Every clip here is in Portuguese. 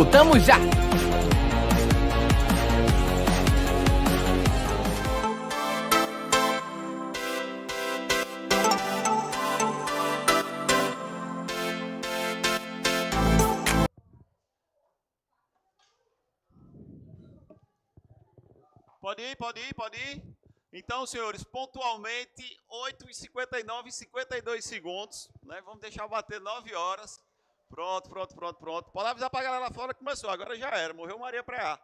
Voltamos já! Pode ir. Então, senhores, pontualmente, 8h59 e 52 segundos, né? Vamos deixar bater 9 horas. Pronto. Pode avisar pra galera lá fora que começou, agora já era, morreu Maria Preá.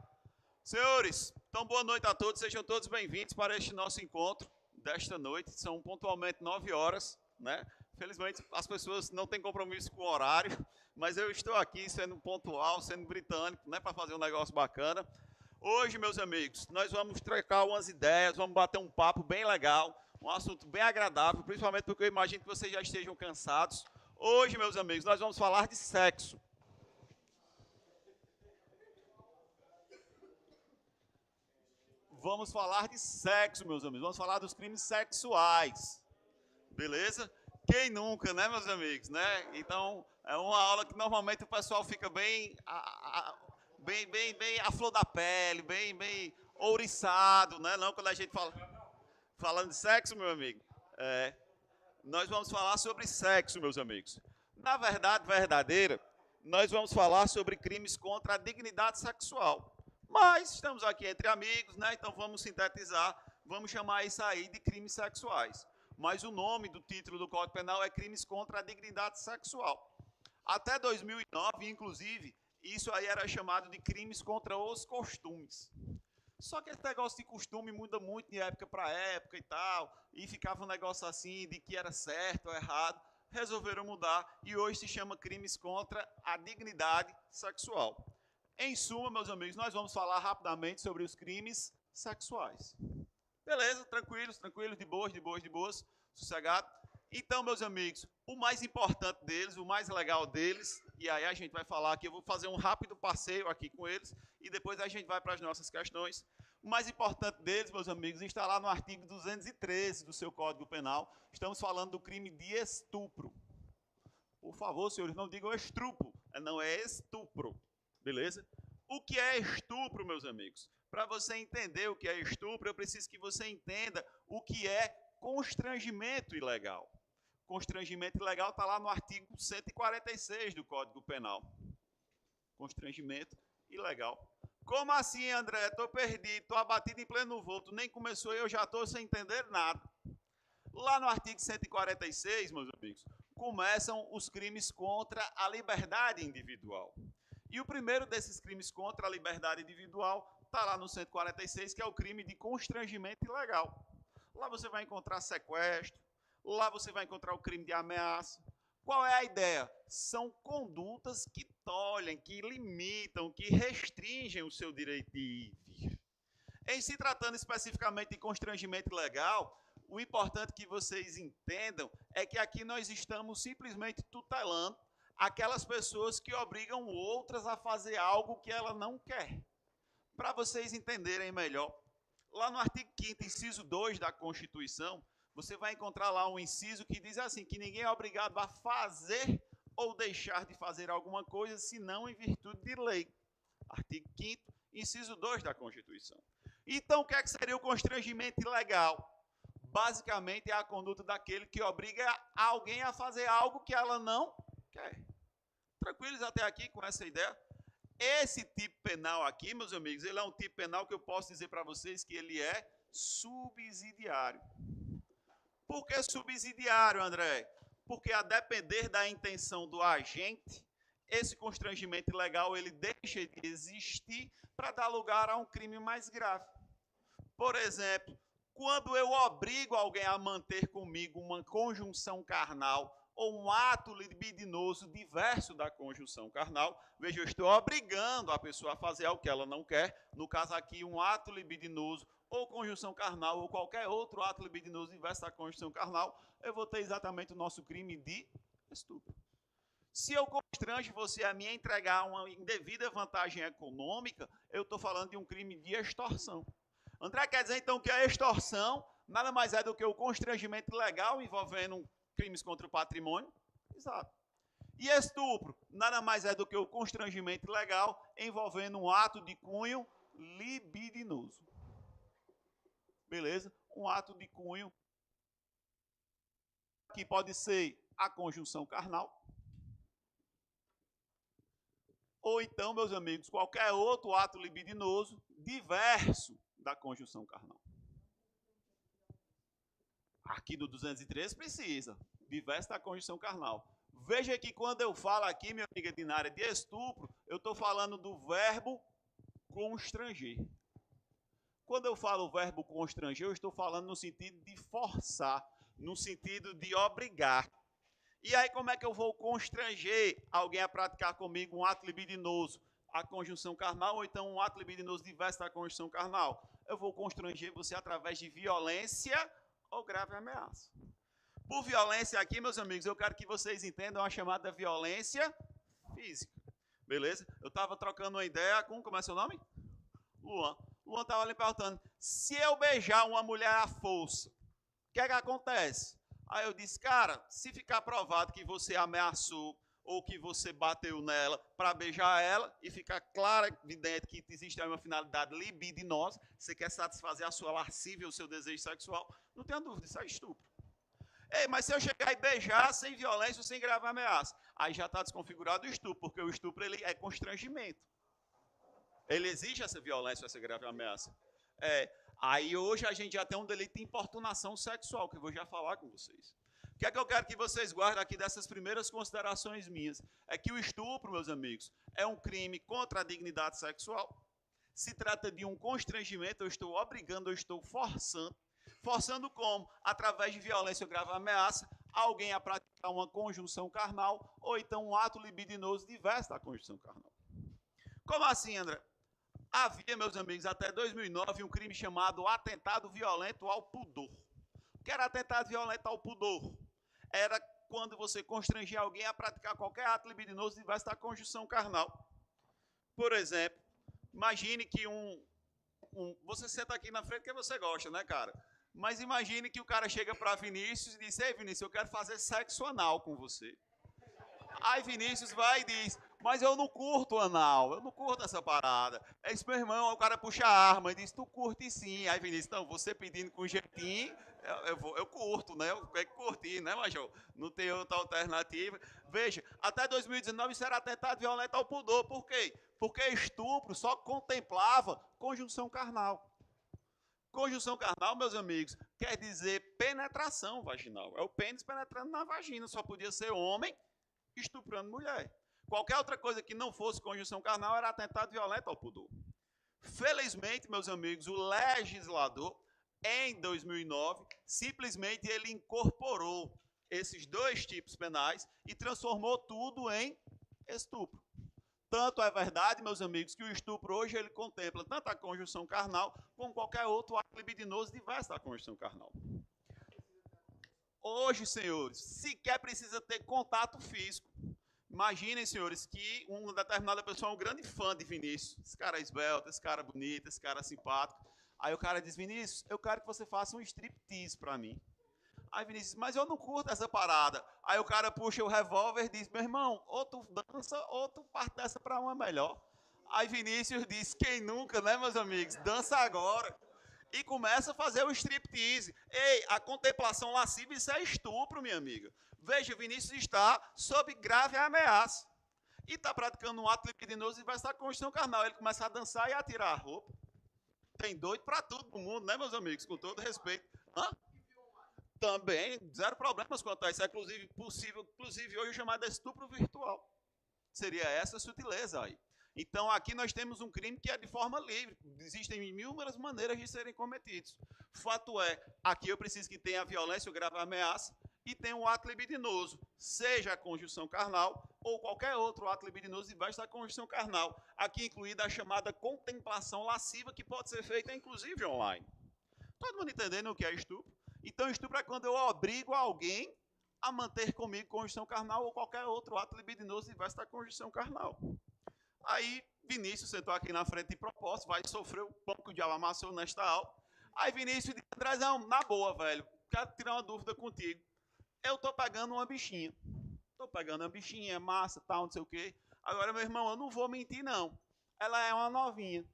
Senhores, então boa noite a todos, sejam todos bem-vindos para este nosso encontro desta noite. São pontualmente 9 horas, né? Felizmente as pessoas não têm compromisso com o horário, mas eu estou aqui sendo pontual, sendo britânico, né? Para fazer um negócio bacana. Hoje, meus amigos, nós vamos trocar umas ideias, vamos bater um papo bem legal, um assunto bem agradável, principalmente porque eu imagino que vocês já estejam cansados. Hoje, meus amigos, nós vamos falar de sexo. Vamos falar de sexo, meus amigos, vamos falar dos crimes sexuais, beleza? Quem nunca, né, meus amigos, né? Então, é uma aula que normalmente o pessoal fica bem a flor da pele, bem ouriçado, né? Não, quando a gente fala... Falando de sexo, meu amigo, nós vamos falar sobre sexo, meus amigos. Na verdade verdadeira, nós vamos falar sobre crimes contra a dignidade sexual. Mas estamos aqui entre amigos, né? Então vamos sintetizar, vamos chamar isso aí de crimes sexuais. Mas o nome do título do Código Penal é crimes contra a dignidade sexual. Até 2009, inclusive, isso aí era chamado de crimes contra os costumes. Só que esse negócio de costume muda muito de época para época e tal, e ficava um negócio assim de que era certo ou errado. Resolveram mudar e hoje se chama crimes contra a dignidade sexual. Em suma, meus amigos, nós vamos falar rapidamente sobre os crimes sexuais. Beleza? Tranquilos, de boas, sossegado. Então, meus amigos, o mais importante deles, o mais legal deles, e aí a gente vai falar aqui, eu vou fazer um rápido passeio aqui com eles, e depois a gente vai para as nossas questões. O mais importante deles, meus amigos, está lá no artigo 213 do seu Código Penal. Estamos falando do crime de estupro. Por favor, senhores, não digam estupro, não é estupro, beleza? O que é estupro, meus amigos? Para você entender o que é estupro, eu preciso que você entenda o que é constrangimento ilegal. Constrangimento ilegal está lá no artigo 146 do Código Penal. Constrangimento ilegal. Como assim, André? Estou perdido, estou abatido em pleno voo, tu nem começou e eu já estou sem entender nada. Lá no artigo 146, meus amigos, começam os crimes contra a liberdade individual. E o primeiro desses crimes contra a liberdade individual está lá no 146, que é o crime de constrangimento ilegal. Lá você vai encontrar sequestro, lá você vai encontrar o crime de ameaça. Qual é a ideia? São condutas que tolhem, que limitam, que restringem o seu direito de ir e vir. Em se tratando especificamente de constrangimento ilegal, o importante que vocês entendam é que aqui nós estamos simplesmente tutelando aquelas pessoas que obrigam outras a fazer algo que ela não quer. Para vocês entenderem melhor, lá no artigo 5º, inciso 2 da Constituição, você vai encontrar lá um inciso que diz assim, que ninguém é obrigado a fazer ou deixar de fazer alguma coisa, senão em virtude de lei. Artigo 5º, inciso 2 da Constituição. Então, o que seria o constrangimento ilegal? Basicamente, é a conduta daquele que obriga alguém a fazer algo que ela não quer. Tranquilos até aqui com essa ideia? Esse tipo penal aqui, meus amigos, ele é um tipo penal que eu posso dizer para vocês que ele é subsidiário. Por que subsidiário, André? Porque a depender da intenção do agente, esse constrangimento ilegal ele deixa de existir para dar lugar a um crime mais grave. Por exemplo, quando eu obrigo alguém a manter comigo uma conjunção carnal ou um ato libidinoso diverso da conjunção carnal, veja, eu estou obrigando a pessoa a fazer algo que ela não quer, no caso aqui um ato libidinoso ou conjunção carnal, ou qualquer outro ato libidinoso diverso da conjunção carnal, eu vou ter exatamente o nosso crime de estupro. Se eu constrange você a me entregar uma indevida vantagem econômica, eu estou falando de um crime de extorsão. André quer dizer então que a extorsão nada mais é do que o constrangimento ilegal envolvendo crimes contra o patrimônio? Exato. E estupro nada mais é do que o constrangimento ilegal envolvendo um ato de cunho libidinoso. Beleza? Um ato de cunho que pode ser a conjunção carnal, ou então, meus amigos, qualquer outro ato libidinoso diverso da conjunção carnal. Aqui do 213 precisa, diverso da conjunção carnal. Veja que quando eu falo aqui, minha amiga Dinária, de estupro, eu estou falando do verbo constranger. Quando eu falo o verbo constranger, eu estou falando no sentido de forçar, no sentido de obrigar. E aí, como é que eu vou constranger alguém a praticar comigo um ato libidinoso, a conjunção carnal, ou então um ato libidinoso diverso da conjunção carnal? Eu vou constranger você através de violência ou grave ameaça. Por violência aqui, meus amigos, eu quero que vocês entendam a chamada violência física. Beleza? Eu estava trocando uma ideia com, como é seu nome? Luan. Luan estava ali perguntando, se eu beijar uma mulher à força, o que é que acontece? Aí eu disse, cara, se ficar provado que você ameaçou ou que você bateu nela para beijar ela e ficar claro, evidente que existe uma finalidade libidinosa, você quer satisfazer a sua lascívia, o seu desejo sexual, não tenha dúvida, isso é estupro. Ei, mas se eu chegar e beijar sem violência ou sem grave ameaça, aí já está desconfigurado o estupro, porque o estupro ele é constrangimento. Ele exige essa violência, essa grave ameaça. Aí hoje a gente já tem um delito de importunação sexual, que eu vou já falar com vocês. O que é que eu quero que vocês guardem aqui dessas primeiras considerações minhas? É que o estupro, meus amigos, é um crime contra a dignidade sexual. Se trata de um constrangimento, eu estou obrigando, eu estou forçando. Forçando como? Através de violência ou grave ameaça, alguém a praticar uma conjunção carnal ou então um ato libidinoso diverso da conjunção carnal. Como assim, André? Havia, meus amigos, até 2009, um crime chamado atentado violento ao pudor. O que era atentado violento ao pudor? Era quando você constrangia alguém a praticar qualquer ato libidinoso diverso da conjunção carnal. Por exemplo, imagine que você senta aqui na frente que você gosta, né, cara? Mas imagine que o cara chega para Vinícius e diz, ei, Vinícius, eu quero fazer sexo anal com você. Aí Vinícius vai e diz, mas eu não curto anal, eu não curto essa parada. É isso, meu irmão, o cara puxa a arma e diz, tu curte sim. Aí Vinícius, então, você pedindo com jeitinho, eu curto, né? Eu quero curtir, né, Major? Não tem outra alternativa. Veja, até 2019 isso era atentado violento ao pudor. Por quê? Porque estupro só contemplava conjunção carnal. Conjunção carnal, meus amigos, quer dizer penetração vaginal. É o pênis penetrando na vagina, só podia ser homem estuprando mulher. Qualquer outra coisa que não fosse conjunção carnal era atentado violento ao pudor. Felizmente, meus amigos, o legislador, em 2009, simplesmente ele incorporou esses dois tipos penais e transformou tudo em estupro. Tanto é verdade, meus amigos, que o estupro hoje ele contempla tanto a conjunção carnal como qualquer outro ato libidinoso diverso da conjunção carnal. Hoje, senhores, sequer precisa ter contato físico. Imaginem, senhores, que uma determinada pessoa é um grande fã de Vinícius. Esse cara é esbelto, esse cara é bonito, esse cara é simpático. Aí o cara diz, Vinícius, eu quero que você faça um striptease para mim. Aí Vinícius, mas eu não curto essa parada. Aí o cara puxa o revólver e diz, meu irmão, ou tu dança ou tu parte dessa para uma melhor. Aí Vinícius diz, quem nunca, né, meus amigos? Dança agora. E começa a fazer o striptease. Ei, a contemplação lasciva, isso é estupro, minha amiga. Veja, Vinícius está sob grave ameaça. E está praticando um ato libidinoso e vai estar com conjunção carnal. Ele começa a dançar e a tirar a roupa. Tem doido para tudo no mundo, né, meus amigos? Com todo respeito. Hã? Também, zero problemas quanto a isso. É possível, inclusive, hoje chamado estupro virtual. Seria essa a sutileza aí. Então, aqui nós temos um crime que é de forma livre. Existem inúmeras maneiras de serem cometidos. Fato é, aqui eu preciso que tenha violência ou grave ameaça e tenha um ato libidinoso, seja a conjunção carnal ou qualquer outro ato libidinoso debaixo da conjunção carnal. Aqui incluída a chamada contemplação lasciva, que pode ser feita, inclusive, online. Todo mundo entendendo o que é estupro? Então, estupro é quando eu obrigo alguém a manter comigo conjunção carnal ou qualquer outro ato libidinoso debaixo da conjunção carnal. Aí, Vinícius sentou aqui na frente de propósito, vai sofrer o pão que o diabo amassou nesta aula. Aí Vinícius disse, Andrezão, na boa, velho, quero tirar uma dúvida contigo. Eu estou pegando uma bichinha. Estou pegando a bichinha, é massa, tal, não sei o quê. Agora, meu irmão, eu não vou mentir, não. Ela é uma novinha.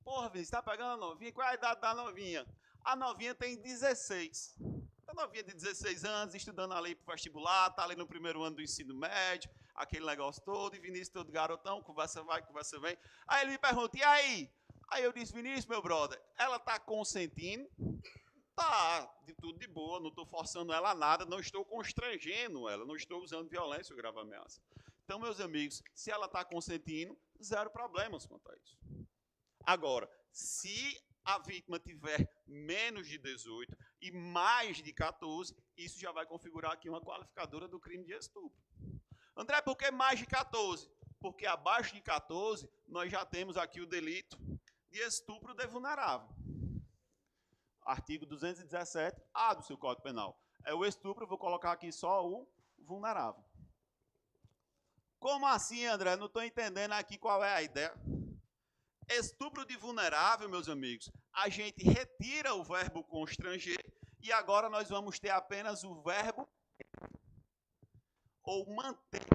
Porra, Vinícius, está pegando a novinha? Qual é a idade da novinha? A novinha tem 16. A novinha de 16 anos, estudando ali para o vestibular, está ali no primeiro ano do ensino médio, aquele negócio todo, e Vinícius todo garotão, conversa vai, conversa vem. Aí ele me pergunta, e aí? Aí eu disse, Vinícius, meu brother, ela está consentindo? Tá, de tudo de boa, não estou forçando ela a nada, não estou constrangendo ela, não estou usando violência ou grave ameaça. Então, meus amigos, se ela está consentindo, zero problemas quanto a isso. Agora, se a vítima tiver menos de 18 e mais de 14, isso já vai configurar aqui uma qualificadora do crime de estupro. André, por que mais de 14? Porque abaixo de 14, nós já temos aqui o delito de estupro de vulnerável. Artigo 217-A do seu Código Penal. É o estupro, vou colocar aqui só o vulnerável. Como assim, André? Não estou entendendo aqui qual é a ideia. Estupro de vulnerável, meus amigos, a gente retira o verbo constranger e agora nós vamos ter apenas o verbo ou manter.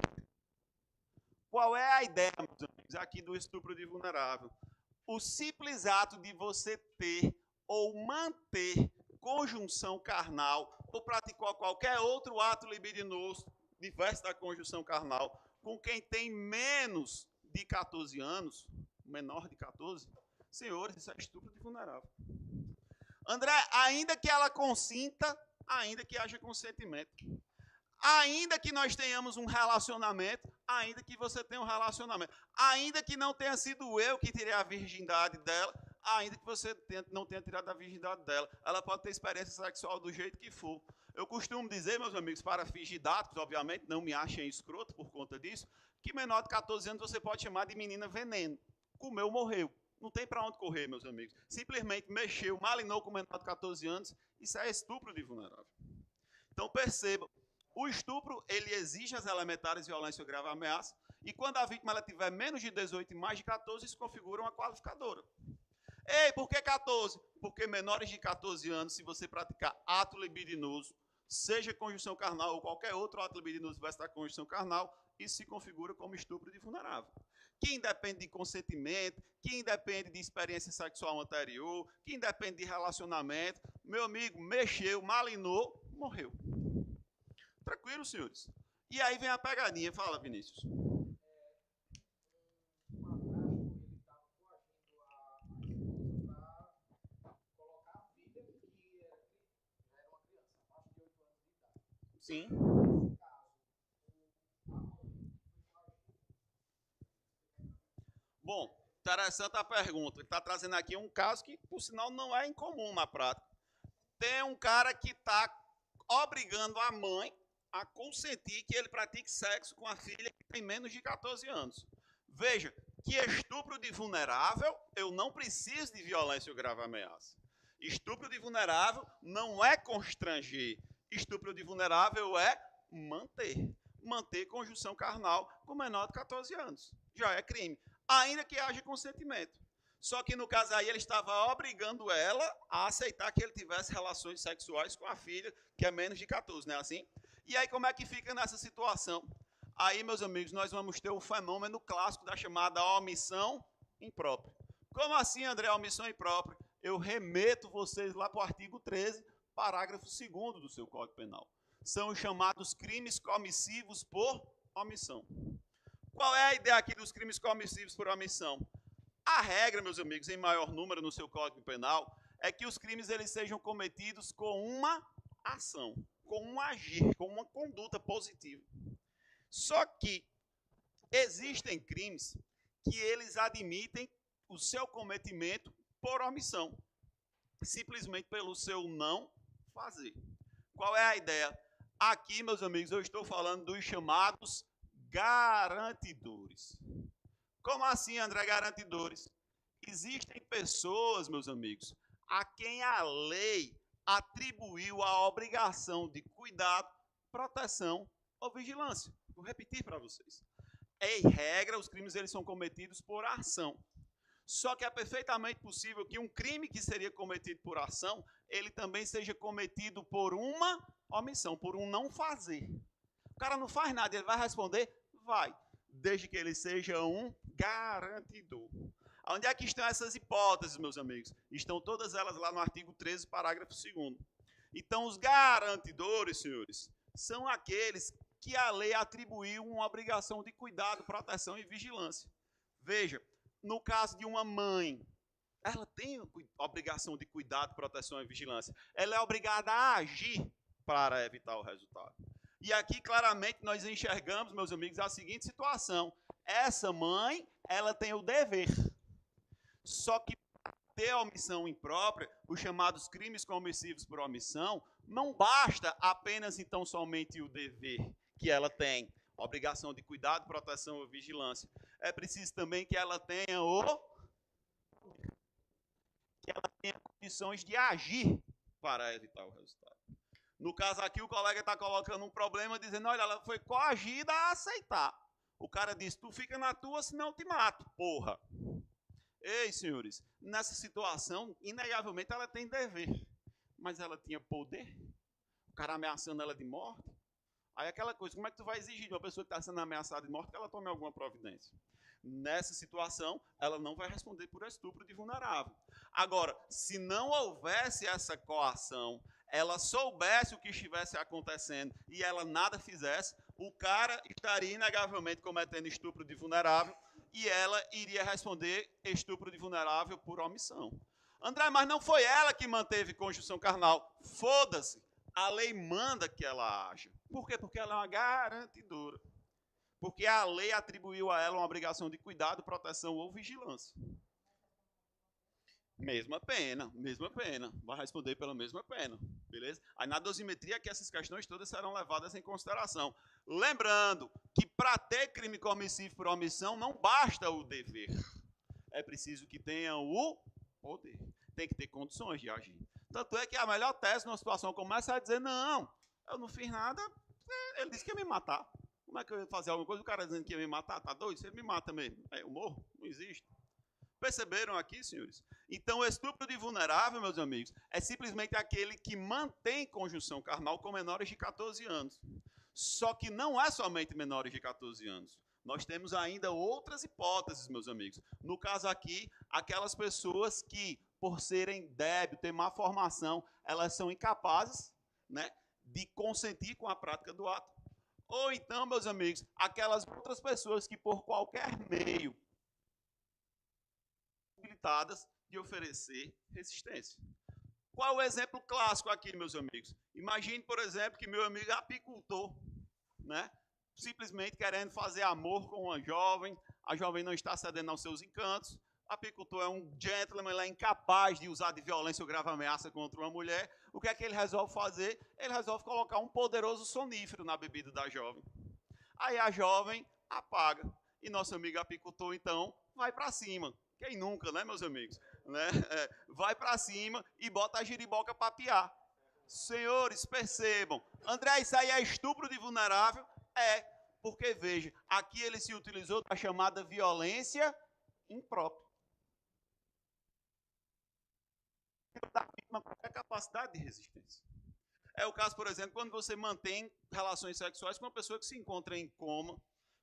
Qual é a ideia, meus amigos, aqui do estupro de vulnerável? O simples ato de você ter ou manter conjunção carnal ou praticar qualquer outro ato libidinoso diverso da conjunção carnal com quem tem menos de 14 anos, menor de 14, senhores, isso é estupro de vulnerável. André, ainda que ela consinta, ainda que haja consentimento, ainda que nós tenhamos um relacionamento, ainda que você tenha um relacionamento, ainda que não tenha sido eu que tirei a virgindade dela, ainda que você não tenha tirado a virgindade dela, ela pode ter experiência sexual do jeito que for. Eu costumo dizer, meus amigos, para fins didáticos, obviamente, não me achem escroto por conta disso, que menor de 14 anos você pode chamar de menina veneno. Comeu, morreu. Não tem para onde correr, meus amigos. Simplesmente mexeu, malinou com menor de 14 anos, isso é estupro de vulnerável. Então perceba, o estupro, ele exige as elementares violência ou grave ameaça, e quando a vítima ela tiver menos de 18 e mais de 14, isso configura uma qualificadora. Ei, por que 14? Porque menores de 14 anos, se você praticar ato libidinoso, seja conjunção carnal ou qualquer outro ato libidinoso versus da conjunção carnal, isso se configura como estupro de vulnerável. Que independe de consentimento, que independe de experiência sexual anterior, que independe de relacionamento, meu amigo, mexeu, malinou, morreu. Tranquilo, senhores? E aí vem a pegadinha, fala, Vinícius. Sim. Bom, interessante a pergunta. Ele está trazendo aqui um caso que, por sinal, não é incomum na prática. Tem um cara que está obrigando a mãe a consentir que ele pratique sexo com a filha que tem menos de 14 anos. Veja, que estupro de vulnerável, eu não preciso de violência ou grave ameaça. Estupro de vulnerável não é constranger. Estupro de vulnerável é manter. Manter conjunção carnal com menor de 14 anos. Já é crime. Ainda que haja consentimento. Só que no caso aí ele estava obrigando ela a aceitar que ele tivesse relações sexuais com a filha, que é menos de 14, não é assim? E aí como é que fica nessa situação? Aí, meus amigos, nós vamos ter o fenômeno clássico da chamada omissão imprópria. Como assim, André, omissão imprópria? Eu remeto vocês lá para o artigo 13, parágrafo 2º do seu Código Penal. São os chamados crimes comissivos por omissão. Qual é a ideia aqui dos crimes comissivos por omissão? A regra, meus amigos, em maior número no seu Código Penal, é que os crimes eles sejam cometidos com uma ação, com um agir, com uma conduta positiva. Só que existem crimes que eles admitem o seu cometimento por omissão, simplesmente pelo seu não fazer. Qual é a ideia? Aqui, meus amigos, eu estou falando dos chamados garantidores. Como assim, André, garantidores? Existem pessoas, meus amigos, a quem a lei atribuiu a obrigação de cuidado, proteção ou vigilância. Vou repetir para vocês. Em regra, os crimes eles são cometidos por ação. Só que é perfeitamente possível que um crime que seria cometido por ação, ele também seja cometido por uma omissão, por um não fazer. cara não faz nada, ele vai responder? Vai, desde que ele seja um garantidor. Onde é que estão essas hipóteses, meus amigos? Estão todas elas lá no artigo 13, parágrafo 2º. Então, os garantidores, senhores, são aqueles que a lei atribuiu uma obrigação de cuidado, proteção e vigilância. Veja, no caso de uma mãe, ela tem a obrigação de cuidado, proteção e vigilância. Ela é obrigada a agir para evitar o resultado. E aqui, claramente, nós enxergamos, meus amigos, a seguinte situação. Essa mãe, ela tem o dever. Só que para ter a omissão imprópria, os chamados crimes comissivos por omissão, não basta apenas, então, somente o dever que ela tem. Obrigação de cuidado, proteção e vigilância. É preciso também que ela tenha condições de agir para evitar o resultado. No caso aqui, o colega está colocando um problema, dizendo, olha, ela foi coagida a aceitar. O cara disse, tu fica na tua, senão eu te mato, porra. Ei, senhores, nessa situação, inegavelmente ela tem dever. Mas ela tinha poder? O cara ameaçando ela de morte? Aí aquela coisa, como é que tu vai exigir de uma pessoa que está sendo ameaçada de morte que ela tome alguma providência? Nessa situação, ela não vai responder por estupro de vulnerável. Agora, se não houvesse essa coação, ela soubesse o que estivesse acontecendo e ela nada fizesse, o cara estaria inegavelmente cometendo estupro de vulnerável e ela iria responder estupro de vulnerável por omissão. André, mas não foi ela que manteve conjunção carnal. Foda-se. A lei manda que ela haja. Por quê? Porque ela é uma garantidora. Porque a lei atribuiu a ela uma obrigação de cuidado, proteção ou vigilância. Mesma pena, mesma pena. Vai responder pela mesma pena, beleza? Aí na dosimetria que essas questões todas serão levadas em consideração. Lembrando que para ter crime comissivo por omissão não basta o dever. É preciso que tenha o poder. Tem que ter condições de agir. Tanto é que a melhor tese numa situação como essa é dizer, não, eu não fiz nada, ele disse que ia me matar. Como é que eu ia fazer alguma coisa? O cara dizendo que ia me matar, tá doido? Você me mata mesmo. Eu morro? Não existe. Perceberam aqui, senhores? Então, o estupro de vulnerável, meus amigos, é simplesmente aquele que mantém conjunção carnal com menores de 14 anos. Só que não é somente menores de 14 anos. Nós temos ainda outras hipóteses, meus amigos. No caso aqui, aquelas pessoas que, por serem débeis, ter má formação, elas são incapazes, né, de consentir com a prática do ato. Ou então, meus amigos, aquelas outras pessoas que, por qualquer meio, habilitadas de oferecer resistência. Qual o exemplo clássico aqui, meus amigos? Imagine, por exemplo, que meu amigo é apicultor, né? Simplesmente querendo fazer amor com uma jovem, a jovem não está cedendo aos seus encantos, o apicultor é um gentleman, ele é incapaz de usar de violência ou grave ameaça contra uma mulher. O que é que ele resolve fazer? Ele resolve colocar um poderoso sonífero na bebida da jovem. Aí a jovem apaga. E nosso amigo apicultor, então, vai para cima. Quem nunca, né, meus amigos? Né? Vai para cima e bota a giriboca para piar. Senhores, percebam. André, isso aí é estupro de vulnerável? É, porque veja, aqui ele se utilizou da chamada violência imprópria. Da vítima qualquer capacidade de resistência. É o caso, por exemplo, quando você mantém relações sexuais com uma pessoa que se encontra em coma,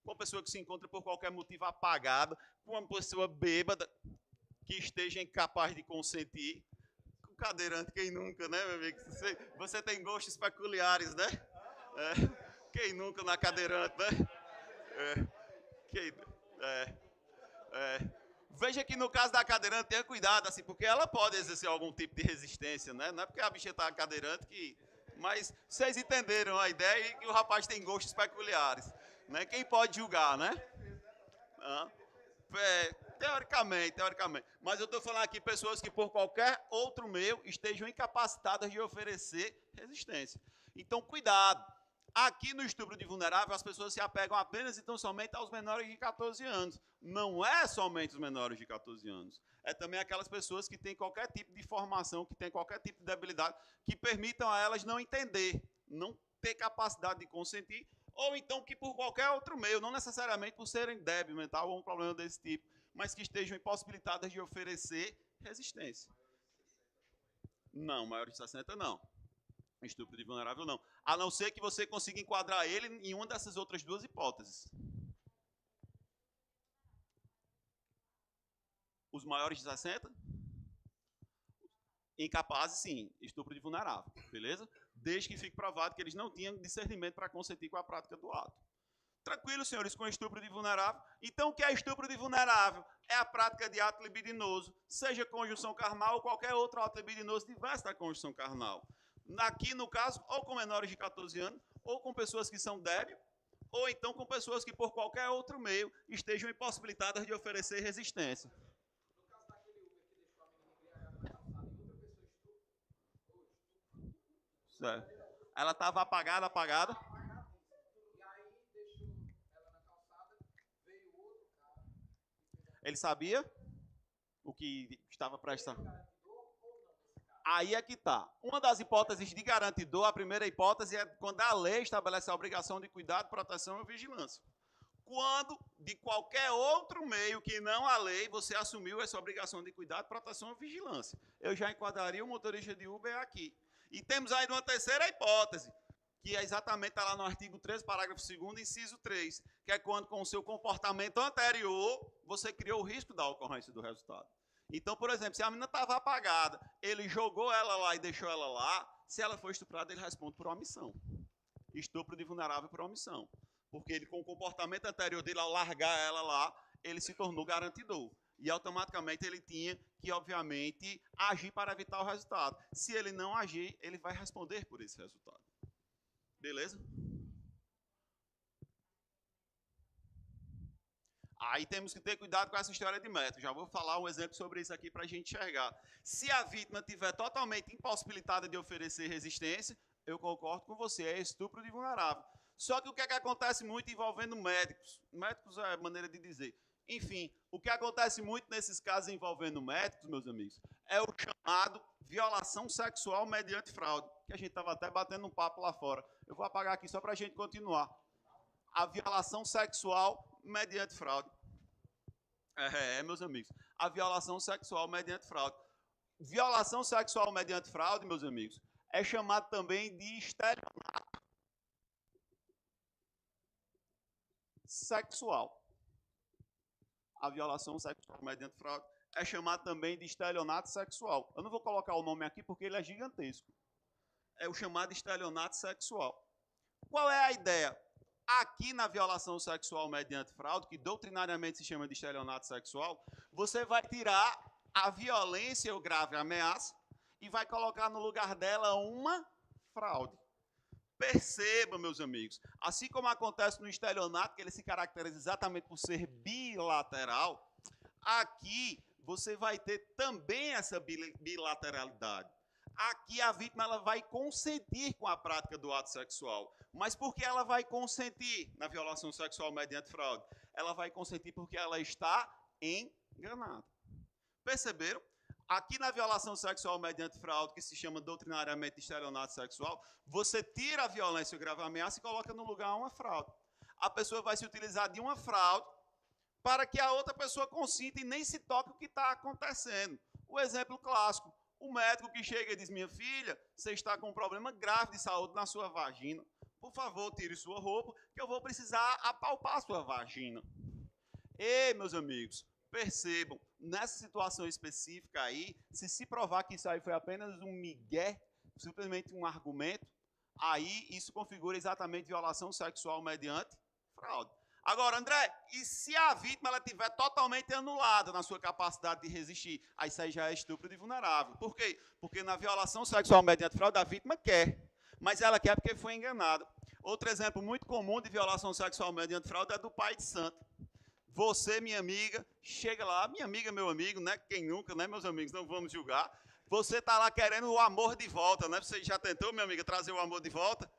com uma pessoa que se encontra por qualquer motivo apagada, com uma pessoa bêbada, que esteja incapaz de consentir. Com cadeirante, quem nunca, né, meu amigo? Você tem gostos peculiares, né? Quem nunca na cadeirante, né? Veja que no caso da cadeirante, tenha cuidado, assim, porque ela pode exercer algum tipo de resistência, né? Não é porque a bicha está cadeirante que... Mas vocês entenderam a ideia e que o rapaz tem gostos peculiares. Né? Quem pode julgar, né? Teoricamente. Mas eu estou falando aqui pessoas que por qualquer outro meio estejam incapacitadas de oferecer resistência. Então, cuidado. Aqui no estupro de vulnerável, as pessoas se apegam apenas e tão somente aos menores de 14 anos. Não é somente os menores de 14 anos. É também aquelas pessoas que têm qualquer tipo de formação, que têm qualquer tipo de debilidade, que permitam a elas não entender, não ter capacidade de consentir, ou então que por qualquer outro meio, não necessariamente por serem débil mental ou um problema desse tipo, mas que estejam impossibilitadas de oferecer resistência. Não, maior de 60 não. Estupro de vulnerável não. A não ser que você consiga enquadrar ele em uma dessas outras duas hipóteses. Os maiores de 60? Incapazes, sim. Estupro de vulnerável. Beleza? Desde que fique provado que eles não tinham discernimento para consentir com a prática do ato. Tranquilo, senhores, com estupro de vulnerável. Então, o que é estupro de vulnerável? É a prática de ato libidinoso, seja conjunção carnal ou qualquer outro ato libidinoso diverso da conjunção carnal. Aqui, no caso, ou com menores de 14 anos, ou com pessoas que são débeis, ou então com pessoas que, por qualquer outro meio, estejam impossibilitadas de oferecer resistência. No caso daquele Uber que deixou a menina embriagada na calçada e outra pessoa estupra. Certo. Ela estava apagada. E aí deixou ela na calçada, veio outro cara. Ele sabia o que estava prestando. Aí é que está. Uma das hipóteses de garantidor, a primeira hipótese é quando a lei estabelece a obrigação de cuidado, proteção e vigilância. Quando, de qualquer outro meio que não a lei, você assumiu essa obrigação de cuidado, proteção e vigilância. Eu já enquadraria o motorista de Uber aqui. E temos aí uma terceira hipótese, que é exatamente está lá no artigo 13, parágrafo 2º, inciso 3, que é quando, com o seu comportamento anterior, você criou o risco da ocorrência do resultado. Então, por exemplo, se a menina estava apagada, ele jogou ela lá e deixou ela lá, se ela for estuprada, ele responde por omissão. Estupro de vulnerável por omissão. Porque ele, com o comportamento anterior dele, ao largar ela lá, ele se tornou garantidor. E automaticamente ele tinha que, obviamente, agir para evitar o resultado. Se ele não agir, ele vai responder por esse resultado. Beleza? Aí temos que ter cuidado com essa história de método. Já vou falar um exemplo sobre isso aqui para a gente enxergar. Se a vítima estiver totalmente impossibilitada de oferecer resistência, eu concordo com você, é estupro de vulnerável. Só que o que é que acontece muito envolvendo médicos? Médicos é a maneira de dizer. Enfim, o que acontece muito nesses casos envolvendo médicos, meus amigos, é o chamado violação sexual mediante fraude, que a gente estava até batendo um papo lá fora. Eu vou apagar aqui só para a gente continuar. A violação sexual mediante fraude. Meus amigos. A violação sexual mediante fraude. Violação sexual mediante fraude, meus amigos, é chamado também de estelionato sexual. A violação sexual mediante fraude é chamado também de estelionato sexual. Eu não vou colocar o nome aqui porque ele é gigantesco. É o chamado estelionato sexual. Qual é a ideia? Aqui na violação sexual mediante fraude, que doutrinariamente se chama de estelionato sexual, você vai tirar a violência ou grave ameaça e vai colocar no lugar dela uma fraude. Perceba, meus amigos, assim como acontece no estelionato, que ele se caracteriza exatamente por ser bilateral, aqui você vai ter também essa bilateralidade. Aqui a vítima ela vai consentir com a prática do ato sexual. Mas por que ela vai consentir na violação sexual mediante fraude? Ela vai consentir porque ela está enganada. Perceberam? Aqui na violação sexual mediante fraude, que se chama doutrinariamente de estelionato sexual, você tira a violência ou grave ameaça e coloca no lugar uma fraude. A pessoa vai se utilizar de uma fraude para que a outra pessoa consinta e nem se toque o que está acontecendo. O exemplo clássico, o médico que chega e diz, minha filha, você está com um problema grave de saúde na sua vagina. Por favor, tire sua roupa, que eu vou precisar apalpar a sua vagina. E, meus amigos, percebam, nessa situação específica aí, se provar que isso aí foi apenas um migué, simplesmente um argumento, aí isso configura exatamente violação sexual mediante fraude. Agora, André, e se a vítima ela estiver totalmente anulada na sua capacidade de resistir? Aí isso aí já é estupro de vulnerável. Por quê? Porque na violação sexual mediante fraude, a vítima quer, mas ela quer porque foi enganada. Outro exemplo muito comum de violação sexual mediante fraude é do pai de santo. Você, minha amiga, chega lá, minha amiga, meu amigo, né? Quem nunca, né, meus amigos? Não vamos julgar. Você está lá querendo o amor de volta, né? Você já tentou, minha amiga, trazer o amor de volta?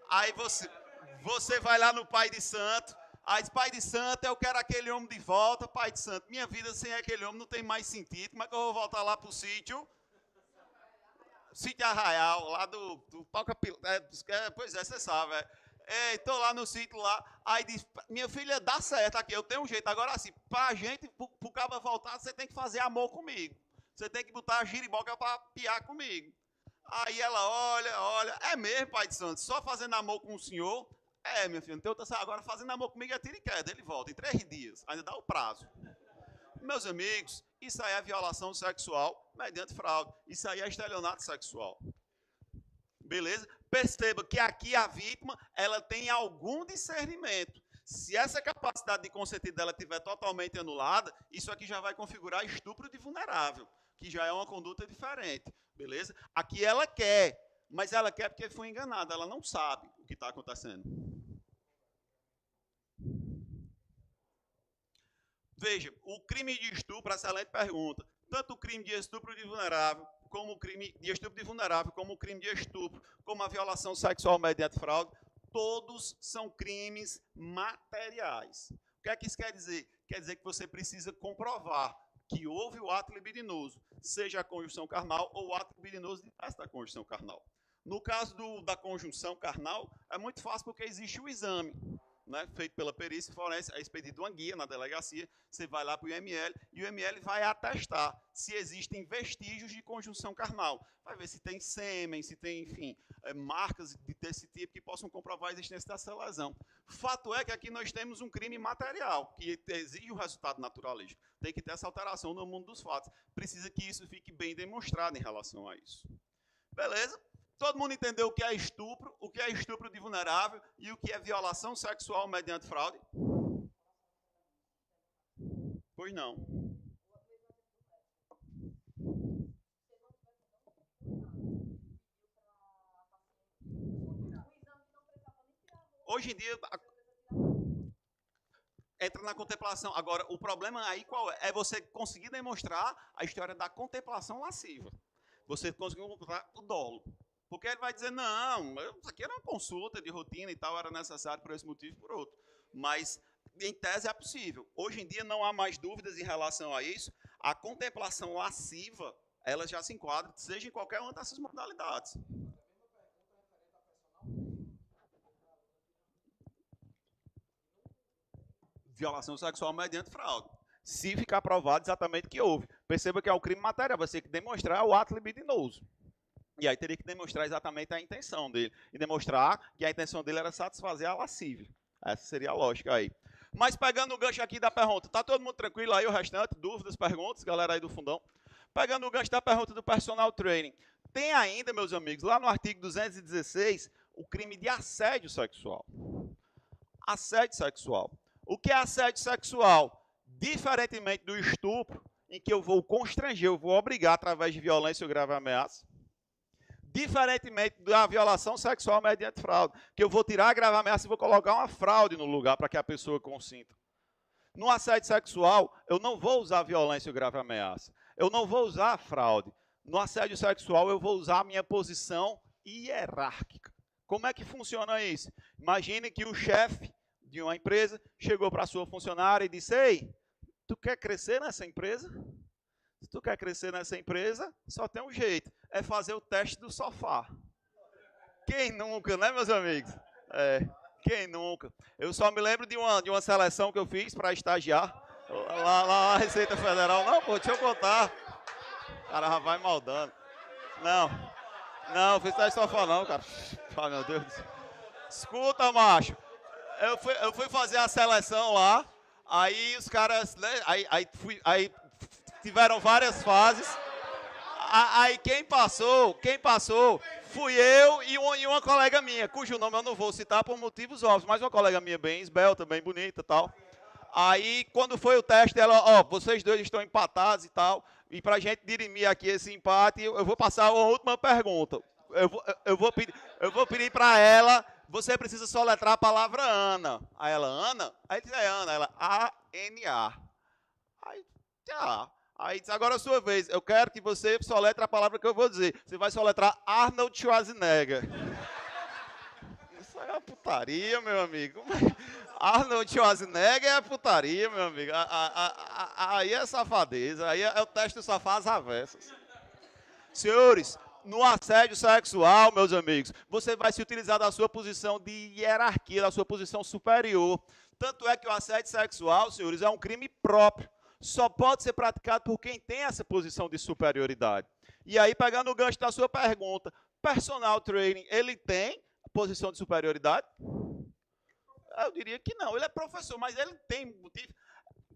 Aí você vai lá no pai de santo. Aí diz, pai de santo, eu quero aquele homem de volta, pai de santo. Minha vida sem aquele homem não tem mais sentido. Como é que eu vou voltar lá para o sítio? Sítio Arraial, lá do Palca... pois é, você sabe, estou lá no sítio lá, aí diz, minha filha, dá certo aqui, eu tenho um jeito. Agora assim, pra gente, pro cara voltar, você tem que fazer amor comigo. Você tem que botar a giriboca para piar comigo. Aí ela olha, é mesmo, pai de santo, só fazendo amor com o senhor? É, minha filha, não tem outra saída. Agora fazendo amor comigo é tiro e queda, ele volta em 3 dias, ainda dá o prazo. Meus amigos, isso aí é violação sexual mediante fraude, isso aí é estelionato sexual. Beleza? Perceba que aqui a vítima, ela tem algum discernimento. Se essa capacidade de consentir dela estiver totalmente anulada, isso aqui já vai configurar estupro de vulnerável, que já é uma conduta diferente. Beleza? Aqui ela quer, mas ela quer porque foi enganada, ela não sabe o que está acontecendo. Veja, o crime de estupro, excelente pergunta. Tanto o crime de estupro de vulnerável, como o crime de estupro de vulnerável, como o crime de estupro, como a violação sexual mediante fraude, todos são crimes materiais. O que é que isso quer dizer? Quer dizer que você precisa comprovar que houve o ato libidinoso, seja a conjunção carnal ou o ato libidinoso de teste da conjunção carnal. No caso da conjunção carnal, é muito fácil porque existe o exame, né, feito pela perícia forense, é expedido uma guia na delegacia, você vai lá para o IML e o IML vai atestar se existem vestígios de conjunção carnal. Vai ver se tem sêmen, se tem, enfim, marcas desse tipo que possam comprovar a existência dessa lesão. Fato é que aqui nós temos um crime material, que exige o resultado naturalístico. Tem que ter essa alteração no mundo dos fatos. Precisa que isso fique bem demonstrado em relação a isso. Beleza? Todo mundo entendeu o que é estupro de vulnerável e o que é violação sexual mediante fraude? Pois não. Hoje em dia, entra na contemplação. Agora, o problema aí qual é? É você conseguir demonstrar a história da contemplação lasciva. Você conseguir mostrar o dolo. Porque ele vai dizer, não, isso aqui era uma consulta de rotina e tal, era necessário por esse motivo e por outro. Mas, em tese, é possível. Hoje em dia, não há mais dúvidas em relação a isso. A contemplação lasciva, ela já se enquadra, seja em qualquer uma dessas modalidades. Violação sexual mediante fraude. Se ficar provado exatamente que houve. Perceba que é um crime material, você tem que demonstrar o ato libidinoso. E aí teria que demonstrar exatamente a intenção dele. E demonstrar que a intenção dele era satisfazer a lascívia. Essa seria a lógica aí. Mas pegando o gancho aqui da pergunta, tá todo mundo tranquilo aí, o restante? Dúvidas, perguntas, galera aí do fundão? Pegando o gancho da pergunta do personal training. Tem ainda, meus amigos, lá no artigo 216, o crime de assédio sexual. Assédio sexual. O que é assédio sexual? Diferentemente do estupro, em que eu vou constranger, eu vou obrigar através de violência ou grave ameaça, diferentemente da violação sexual mediante fraude, que eu vou tirar a grave ameaça e vou colocar uma fraude no lugar para que a pessoa consinta. No assédio sexual, eu não vou usar violência ou grave ameaça. Eu não vou usar a fraude. No assédio sexual, eu vou usar a minha posição hierárquica. Como é que funciona isso? Imagine que o chefe de uma empresa chegou para a sua funcionária e disse, ei, tu quer crescer nessa empresa? Se tu quer crescer nessa empresa, só tem um jeito, é fazer o teste do sofá. Quem nunca, né, meus amigos? Quem nunca? Eu só me lembro de uma seleção que eu fiz para estagiar, lá na Receita Federal. Não, pô, deixa eu contar. O cara já vai maldando. Não, fiz teste do sofá não, cara. Ai, meu Deus do céu. Escuta, macho. Eu fui fazer a seleção lá, aí os caras, né, aí tiveram várias fases. Aí quem passou fui eu e uma colega minha, cujo nome eu não vou citar por motivos óbvios, mas uma colega minha bem esbelta, bem bonita e tal. Aí quando foi o teste, ela, vocês dois estão empatados e tal, e pra gente dirimir aqui esse empate, eu vou passar uma última pergunta. Eu vou pedir pra ela, você precisa soletrar a palavra Ana. Aí ela, Ana? Aí diz, Ana. Ela, A-N-A. Aí, tá. Aí diz, agora é a sua vez. Eu quero que você soletre a palavra que eu vou dizer. Você vai soletrar Arnold Schwarzenegger. Isso aí é uma putaria, meu amigo. Arnold Schwarzenegger é putaria, meu amigo. Aí é safadeza. Aí é o teste do safá às avessas. Senhores, no assédio sexual, meus amigos, você vai se utilizar da sua posição de hierarquia, da sua posição superior. Tanto é que o assédio sexual, senhores, é um crime próprio. Só pode ser praticado por quem tem essa posição de superioridade. E aí, pegando o gancho da sua pergunta, personal training, ele tem posição de superioridade? Eu diria que não. Ele é professor, mas ele tem motivo.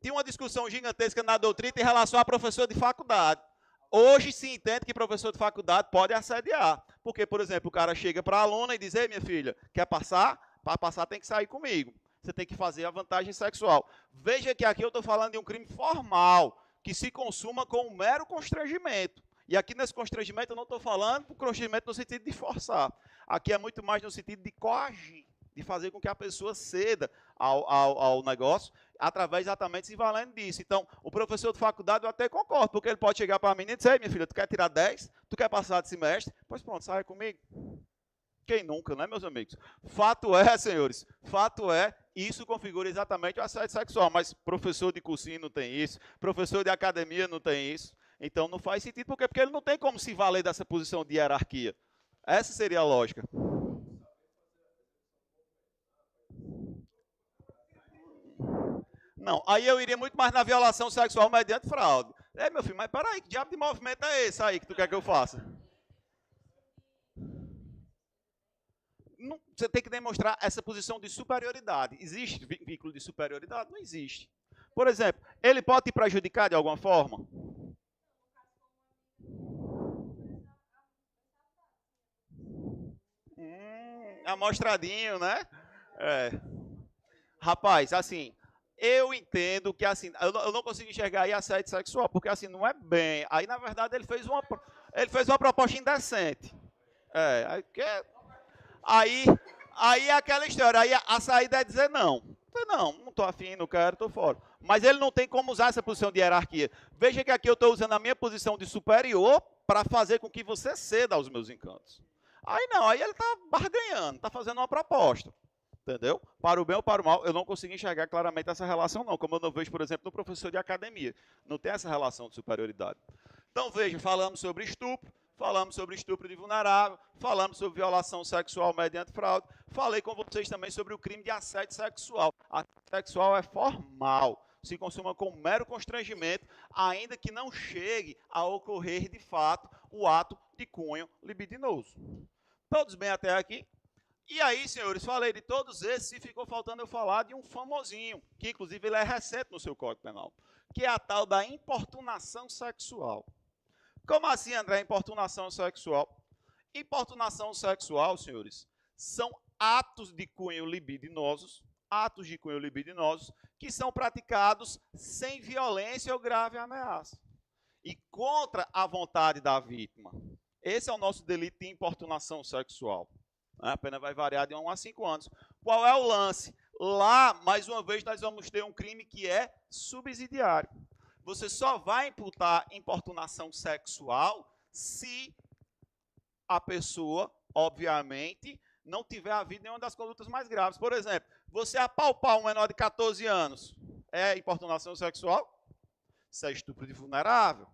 Tinha uma discussão gigantesca na doutrina em relação a professor de faculdade. Hoje se entende que professor de faculdade pode assediar. Porque, por exemplo, o cara chega para a aluna e diz: ei, minha filha, quer passar? Para passar tem que sair comigo. Você tem que fazer a vantagem sexual. Veja que aqui eu estou falando de um crime formal, que se consuma com um mero constrangimento. E aqui nesse constrangimento eu não estou falando do constrangimento no sentido de forçar. Aqui é muito mais no sentido de coagir, de fazer com que a pessoa ceda ao negócio, através exatamente se valendo disso. Então, o professor de faculdade eu até concordo, porque ele pode chegar para a menina e dizer: ei, minha filha, tu quer tirar 10? Tu quer passar de semestre? Pois pronto, sai comigo. Quem nunca, né, meus amigos? Fato é, senhores, fato é, isso configura exatamente o assédio sexual, mas professor de cursinho não tem isso, professor de academia não tem isso, então não faz sentido, por quê? Porque ele não tem como se valer dessa posição de hierarquia. Essa seria a lógica. Não, aí eu iria muito mais na violação sexual mediante fraude. É, meu filho, mas peraí, que diabo de movimento é esse aí que tu quer que eu faça? Não, você tem que demonstrar essa posição de superioridade. Existe vínculo de superioridade? Não existe. Por exemplo, ele pode te prejudicar de alguma forma? Amostradinho, né? É. Rapaz, assim, eu entendo que assim, eu não consigo enxergar aí assédio sexual, porque assim, não é bem. Aí, na verdade, ele fez uma proposta indecente. É, aí, aí é aquela história, aí a saída é dizer não. Não estou afim, não quero, estou fora. Mas ele não tem como usar essa posição de hierarquia. Veja que aqui eu estou usando a minha posição de superior para fazer com que você ceda aos meus encantos. Aí não, aí ele está barganhando, está fazendo uma proposta. Entendeu? Para o bem ou para o mal, eu não consigo enxergar claramente essa relação, não. Como eu não vejo, por exemplo, no professor de academia. Não tem essa relação de superioridade. Então, veja, falamos sobre estupro de vulnerável, falamos sobre violação sexual mediante fraude, falei com vocês também sobre o crime de assédio sexual. Assédio sexual é formal, se consuma com mero constrangimento, ainda que não chegue a ocorrer, de fato, o ato de cunho libidinoso. Todos bem até aqui? E aí, senhores, falei de todos esses e ficou faltando eu falar de um famosinho, que inclusive ele é recente no seu Código Penal, que é a tal da importunação sexual. Como assim, André, importunação sexual? Importunação sexual, senhores, são atos de cunho libidinosos, que são praticados sem violência ou grave ameaça e contra a vontade da vítima. Esse é o nosso delito de importunação sexual. A pena vai variar de 1 a 5 anos. Qual é o lance? Lá, mais uma vez, nós vamos ter um crime que é subsidiário. Você só vai imputar importunação sexual se a pessoa, obviamente, não tiver havido nenhuma das condutas mais graves. Por exemplo, você apalpar um menor de 14 anos é importunação sexual? Isso é estupro de vulnerável.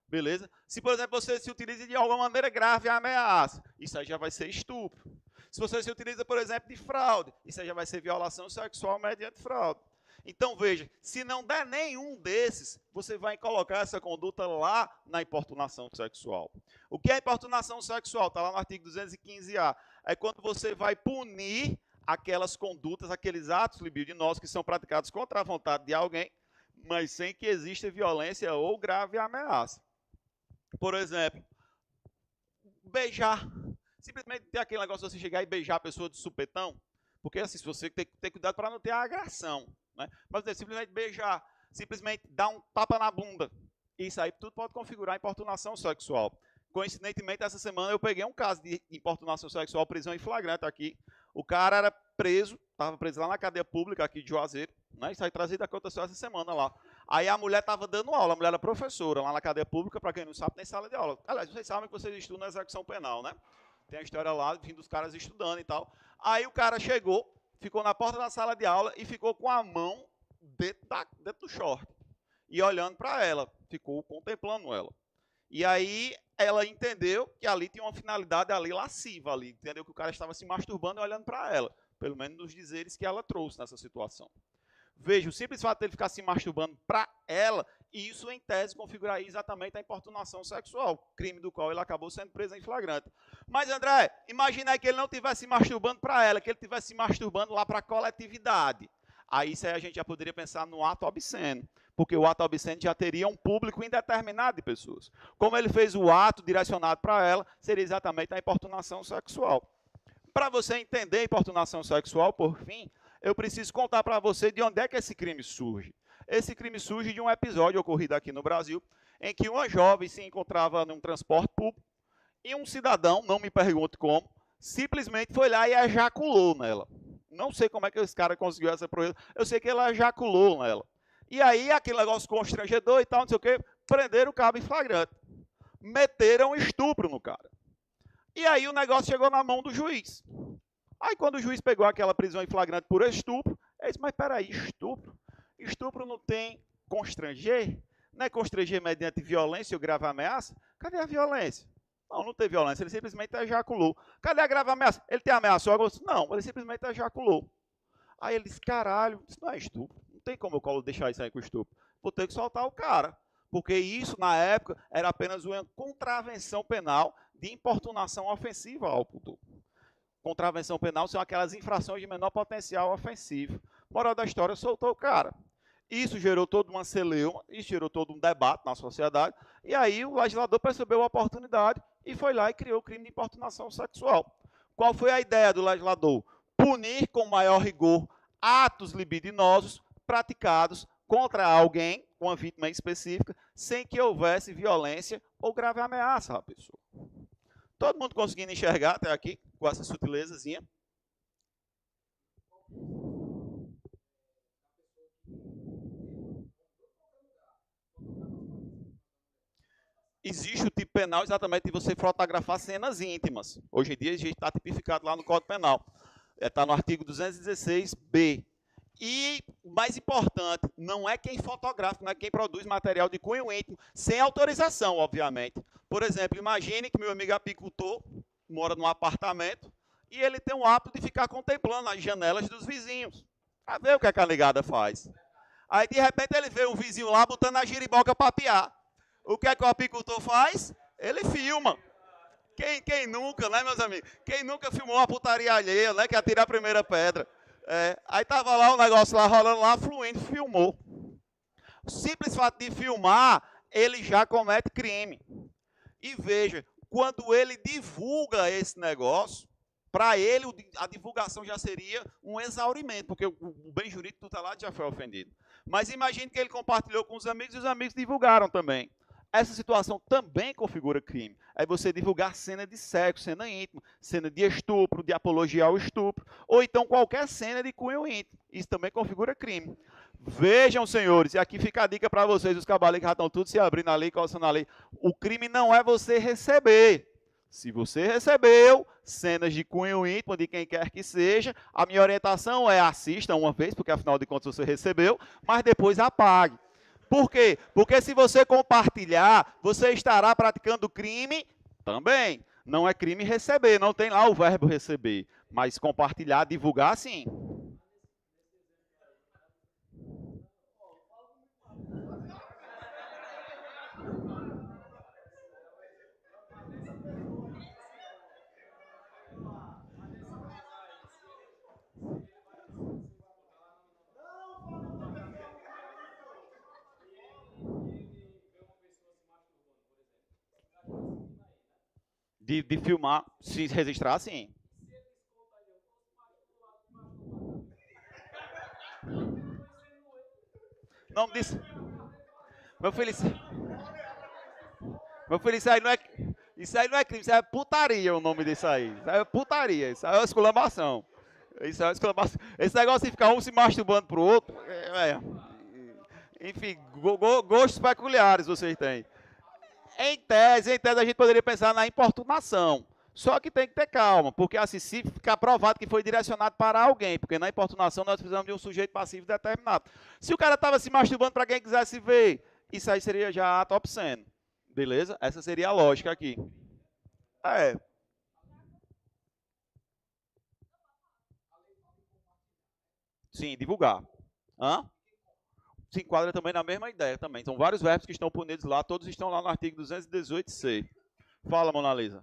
Beleza? Se, por exemplo, você se utiliza de alguma maneira grave a ameaça, isso aí já vai ser estupro. Se você se utiliza, por exemplo, de fraude, isso aí já vai ser violação sexual mediante fraude. Então, veja, se não der nenhum desses, você vai colocar essa conduta lá na importunação sexual. O que é importunação sexual? Está lá no artigo 215-A. É quando você vai punir aquelas condutas, aqueles atos libidinosos que são praticados contra a vontade de alguém, mas sem que exista violência ou grave ameaça. Por exemplo, beijar. Simplesmente ter aquele negócio de você chegar e beijar a pessoa de supetão. Porque assim, você tem que ter cuidado para não ter a agressão. Né? Mas simplesmente beijar, simplesmente dar um tapa na bunda. Isso aí tudo pode configurar importunação sexual. Coincidentemente, essa semana eu peguei um caso de importunação sexual, prisão em flagrante aqui. O cara era preso, estava preso lá na cadeia pública aqui de Juazeiro. Né? Isso aí trazido aconteceu essa semana lá. Aí a mulher estava dando aula, a mulher era professora lá na cadeia pública, para quem não sabe, tem sala de aula. Aliás, vocês sabem que vocês estudam na execução penal, né? Tem a história lá, vindo dos caras estudando e tal. Aí o cara chegou, ficou na porta da sala de aula e ficou com a mão dentro do short. E olhando para ela, ficou contemplando ela. E aí ela entendeu que ali tinha uma finalidade ali lasciva, ali, entendeu? Que o cara estava se masturbando e olhando para ela. Pelo menos nos dizeres que ela trouxe nessa situação. Veja, o simples fato de ele ficar se masturbando para ela E isso, em tese, configuraria exatamente a importunação sexual, crime do qual ele acabou sendo preso em flagrante. Mas, André, imagina aí que ele não estivesse se masturbando para ela, que ele estivesse se masturbando lá para a coletividade. Aí, isso aí a gente já poderia pensar no ato obsceno, porque o ato obsceno já teria um público indeterminado de pessoas. Como ele fez o ato direcionado para ela, seria exatamente a importunação sexual. Para você entender a importunação sexual, por fim, eu preciso contar para você de onde é que esse crime surge. Esse crime surge de um episódio ocorrido aqui no Brasil, em que uma jovem se encontrava num transporte público e um cidadão, não me pergunte como, simplesmente foi lá e ejaculou nela. Não sei como é que esse cara conseguiu essa proeza, eu sei que ele ejaculou nela. E aí, aquele negócio constrangedor e tal, não sei o quê, prenderam o cabo em flagrante. Meteram estupro no cara. E aí o negócio chegou na mão do juiz. Aí quando o juiz pegou aquela prisão em flagrante por estupro, ele disse, mas peraí, estupro? Estupro não tem constranger? Não é constranger mediante violência ou grave ameaça? Cadê a violência? Não, não teve violência, ele simplesmente ejaculou. Cadê a grave ameaça? Ele te ameaçou? Eu disse, não, ele simplesmente ejaculou. Aí ele disse, caralho, isso não é estupro. Não tem como eu deixar isso aí com estupro. Vou ter que soltar o cara. Porque isso, na época, era apenas uma contravenção penal de importunação ofensiva ao pudor. Contravenção penal são aquelas infrações de menor potencial ofensivo. Moral da história, soltou o cara. Isso gerou toda uma celeuma, isso gerou todo um debate na sociedade, e aí o legislador percebeu a oportunidade e foi lá e criou o crime de importunação sexual. Qual foi a ideia do legislador? Punir com maior rigor atos libidinosos praticados contra alguém, uma vítima específica, sem que houvesse violência ou grave ameaça à pessoa. Todo mundo conseguindo enxergar até aqui, com essa sutilezazinha? Existe o tipo penal exatamente de você fotografar cenas íntimas. Hoje em dia, a gente está tipificado lá no Código Penal. Está no artigo 216b. E, mais importante, não é quem fotografa, não é quem produz material de cunho íntimo, sem autorização, obviamente. Por exemplo, imagine que meu amigo apicultor mora num apartamento e ele tem o hábito de ficar contemplando as janelas dos vizinhos, para ver o que a ligada faz. Aí, de repente, ele vê um vizinho lá botando a giriboca para piar. O que é que o apicultor faz? Ele filma. Quem nunca, né, meus amigos? Quem nunca filmou uma putaria alheia, né, que atira a primeira pedra? Aí tava lá o negócio lá rolando lá, fluindo, filmou. O simples fato de filmar, ele já comete crime. E veja, quando ele divulga esse negócio, para ele a divulgação já seria um exaurimento, porque o bem jurídico tutelado já foi ofendido. Mas imagine que ele compartilhou com os amigos e os amigos divulgaram também. Essa situação também configura crime. É você divulgar cena de sexo, cena íntima, cena de estupro, de apologia ao estupro, ou então qualquer cena de cunho íntimo. Isso também configura crime. Vejam, senhores, e aqui fica a dica para vocês, os cavaleiros que já estão tudo se abrindo ali, coçando ali. O crime não é você receber. Se você recebeu cenas de cunho íntimo de quem quer que seja, a minha orientação é assista uma vez, porque afinal de contas você recebeu, mas depois apague. Por quê? Porque se você compartilhar, você estará praticando crime também. Não é crime receber, não tem lá o verbo receber. Mas compartilhar, divulgar, sim. De filmar, se registrar, sim. Não disse. Meu filho, isso aí não é. Isso aí não é crime, isso é putaria o nome disso aí. Isso é putaria, isso é uma exclamação. Isso é uma exclamação. Esse negócio de ficar um se masturbando pro outro. Enfim, gostos peculiares vocês têm. Em tese, a gente poderia pensar na importunação. Só que tem que ter calma, porque assim, se ficar provado que foi direcionado para alguém, porque na importunação nós precisamos de um sujeito passivo determinado. Se o cara estava se masturbando para quem quisesse ver, isso aí seria já ato obsceno. Beleza? Essa seria a lógica aqui. É. Sim, divulgar. Hã? se enquadra também na mesma ideia também. São vários verbos que estão punidos lá, todos estão lá no artigo 218C. Fala, Mona Lisa.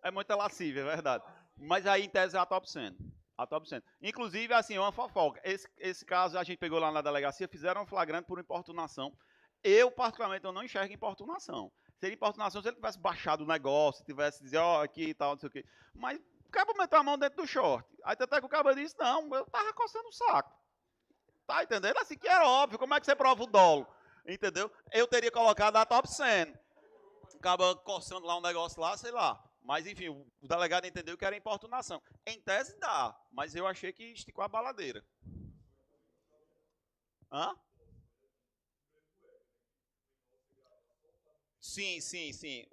É muita lascívia, é verdade. Mas aí, em tese, é a top 100. A top 100. Inclusive, assim, é uma fofoca. Esse caso a gente pegou lá na delegacia, fizeram um flagrante por importunação. Eu, particularmente, eu não enxergo importunação. Seria importunação se ele tivesse baixado o negócio, tivesse dizer, ó, aqui e tal, não sei o quê. Mas o cabo meteu a mão dentro do short. Aí até que o cabo disse, não, eu tava coçando o saco. Tá entendendo? Assim que era óbvio. Como é que você prova o dolo? Entendeu? Eu teria colocado a top 100. Acaba coçando lá um negócio lá, sei lá. Mas, enfim, o delegado entendeu que era importunação. Em tese dá, mas eu achei que esticou a baladeira. Hã? Sim, sim, sim.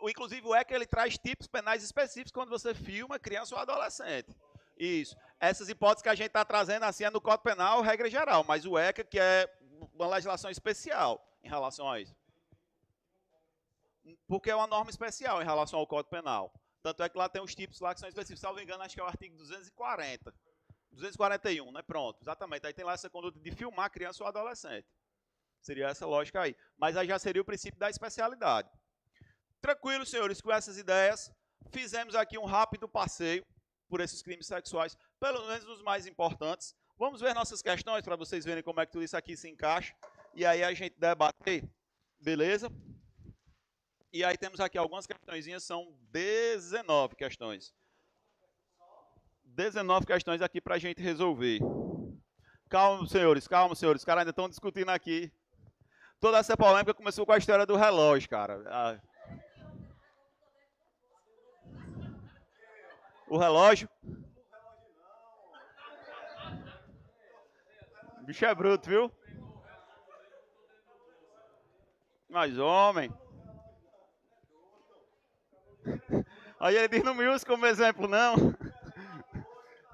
Inclusive o ECA ele traz tipos penais específicos quando você filma criança ou adolescente. Isso. Essas hipóteses que a gente está trazendo assim é no Código Penal, regra geral, mas o ECA que é uma legislação especial em relação a isso. Porque é uma norma especial em relação ao Código Penal. Tanto é que lá tem os tipos lá que são específicos. Se não me engano, acho que é o artigo 240. 241, né? Pronto, exatamente. Aí tem lá essa conduta de filmar criança ou adolescente. Seria essa lógica aí. Mas aí já seria o princípio da especialidade. Tranquilo, senhores, com essas ideias, fizemos aqui um rápido passeio por esses crimes sexuais, pelo menos os mais importantes. Vamos ver nossas questões para vocês verem como é que tudo isso aqui se encaixa. E aí a gente debater, beleza? E aí temos aqui algumas questõezinhas, são 19 questões. 19 questões aqui para a gente resolver. Calma, senhores, os caras ainda estão discutindo aqui. Toda essa polêmica começou com a história do relógio, cara. O relógio. O bicho é bruto, viu? Mas, homem. Aí ele diz, não me use como exemplo, não.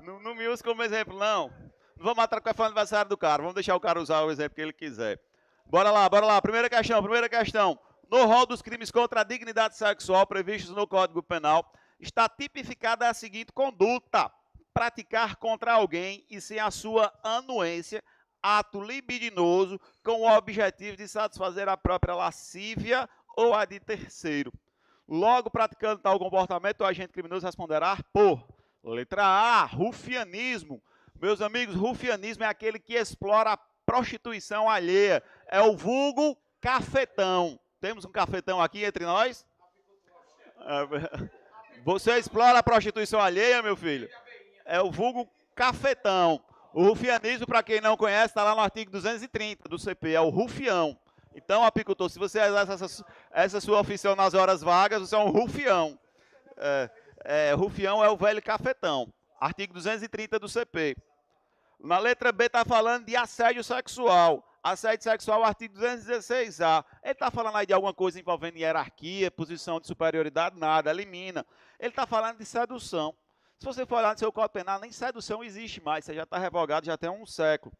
Não me use como exemplo, não. Não vamos atrapalhar o aniversário do cara. Vamos deixar o cara usar o exemplo que ele quiser. Bora lá, bora lá. Primeira questão. No rol dos crimes contra a dignidade sexual previstos no Código Penal, está tipificada a seguinte conduta: praticar contra alguém e sem a sua anuência ato libidinoso com o objetivo de satisfazer a própria lascívia ou a de terceiro. Logo, praticando tal comportamento, o agente criminoso responderá por letra A, rufianismo. Meus amigos, rufianismo é aquele que explora a prostituição alheia. É o vulgo cafetão. Temos um cafetão aqui entre nós? Você explora a prostituição alheia, meu filho? É o vulgo cafetão. O rufianismo, para quem não conhece, está lá no artigo 230 do CP, é o rufião. Então, apicultor, se você exerce essa sua ofício nas horas vagas, você é um rufião. Rufião é o velho cafetão. Artigo 230 do CP. Na letra B está falando de assédio sexual. Assédio sexual, artigo 216A. Ele está falando aí de alguma coisa envolvendo hierarquia, posição de superioridade, nada, elimina. Ele está falando de sedução. Se você for olhar no seu Código Penal, nem sedução existe mais, você já está revogado já tem um século.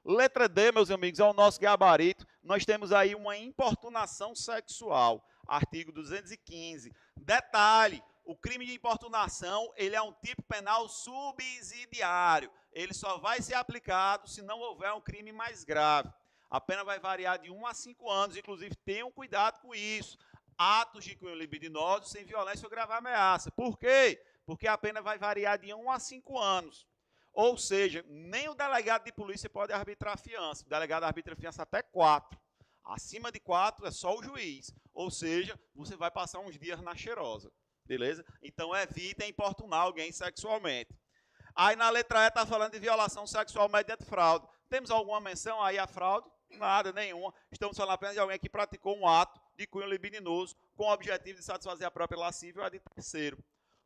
Letra D, meus amigos, é o nosso gabarito. Nós temos aí uma importunação sexual, artigo 215. Detalhe, o crime de importunação, ele é um tipo penal subsidiário. Ele só vai ser aplicado se não houver um crime mais grave. A pena vai variar de 1 a 5 anos, inclusive tenham cuidado com isso. Atos de cunho libidinoso sem violência ou grave ameaça. Por quê? Porque a pena vai variar de 1 a 5 anos. Ou seja, nem o delegado de polícia pode arbitrar fiança. O delegado arbitra fiança até 4. Acima de 4 é só o juiz. Ou seja, você vai passar uns dias na cheirosa. Beleza? Então evitem importunar alguém sexualmente. Aí na letra E está falando de violação sexual mediante fraude. Temos alguma menção aí à fraude? Nada, nenhuma. Estamos falando apenas de alguém que praticou um ato de cunho libidinoso com o objetivo de satisfazer a própria lascívia ou a de terceiro.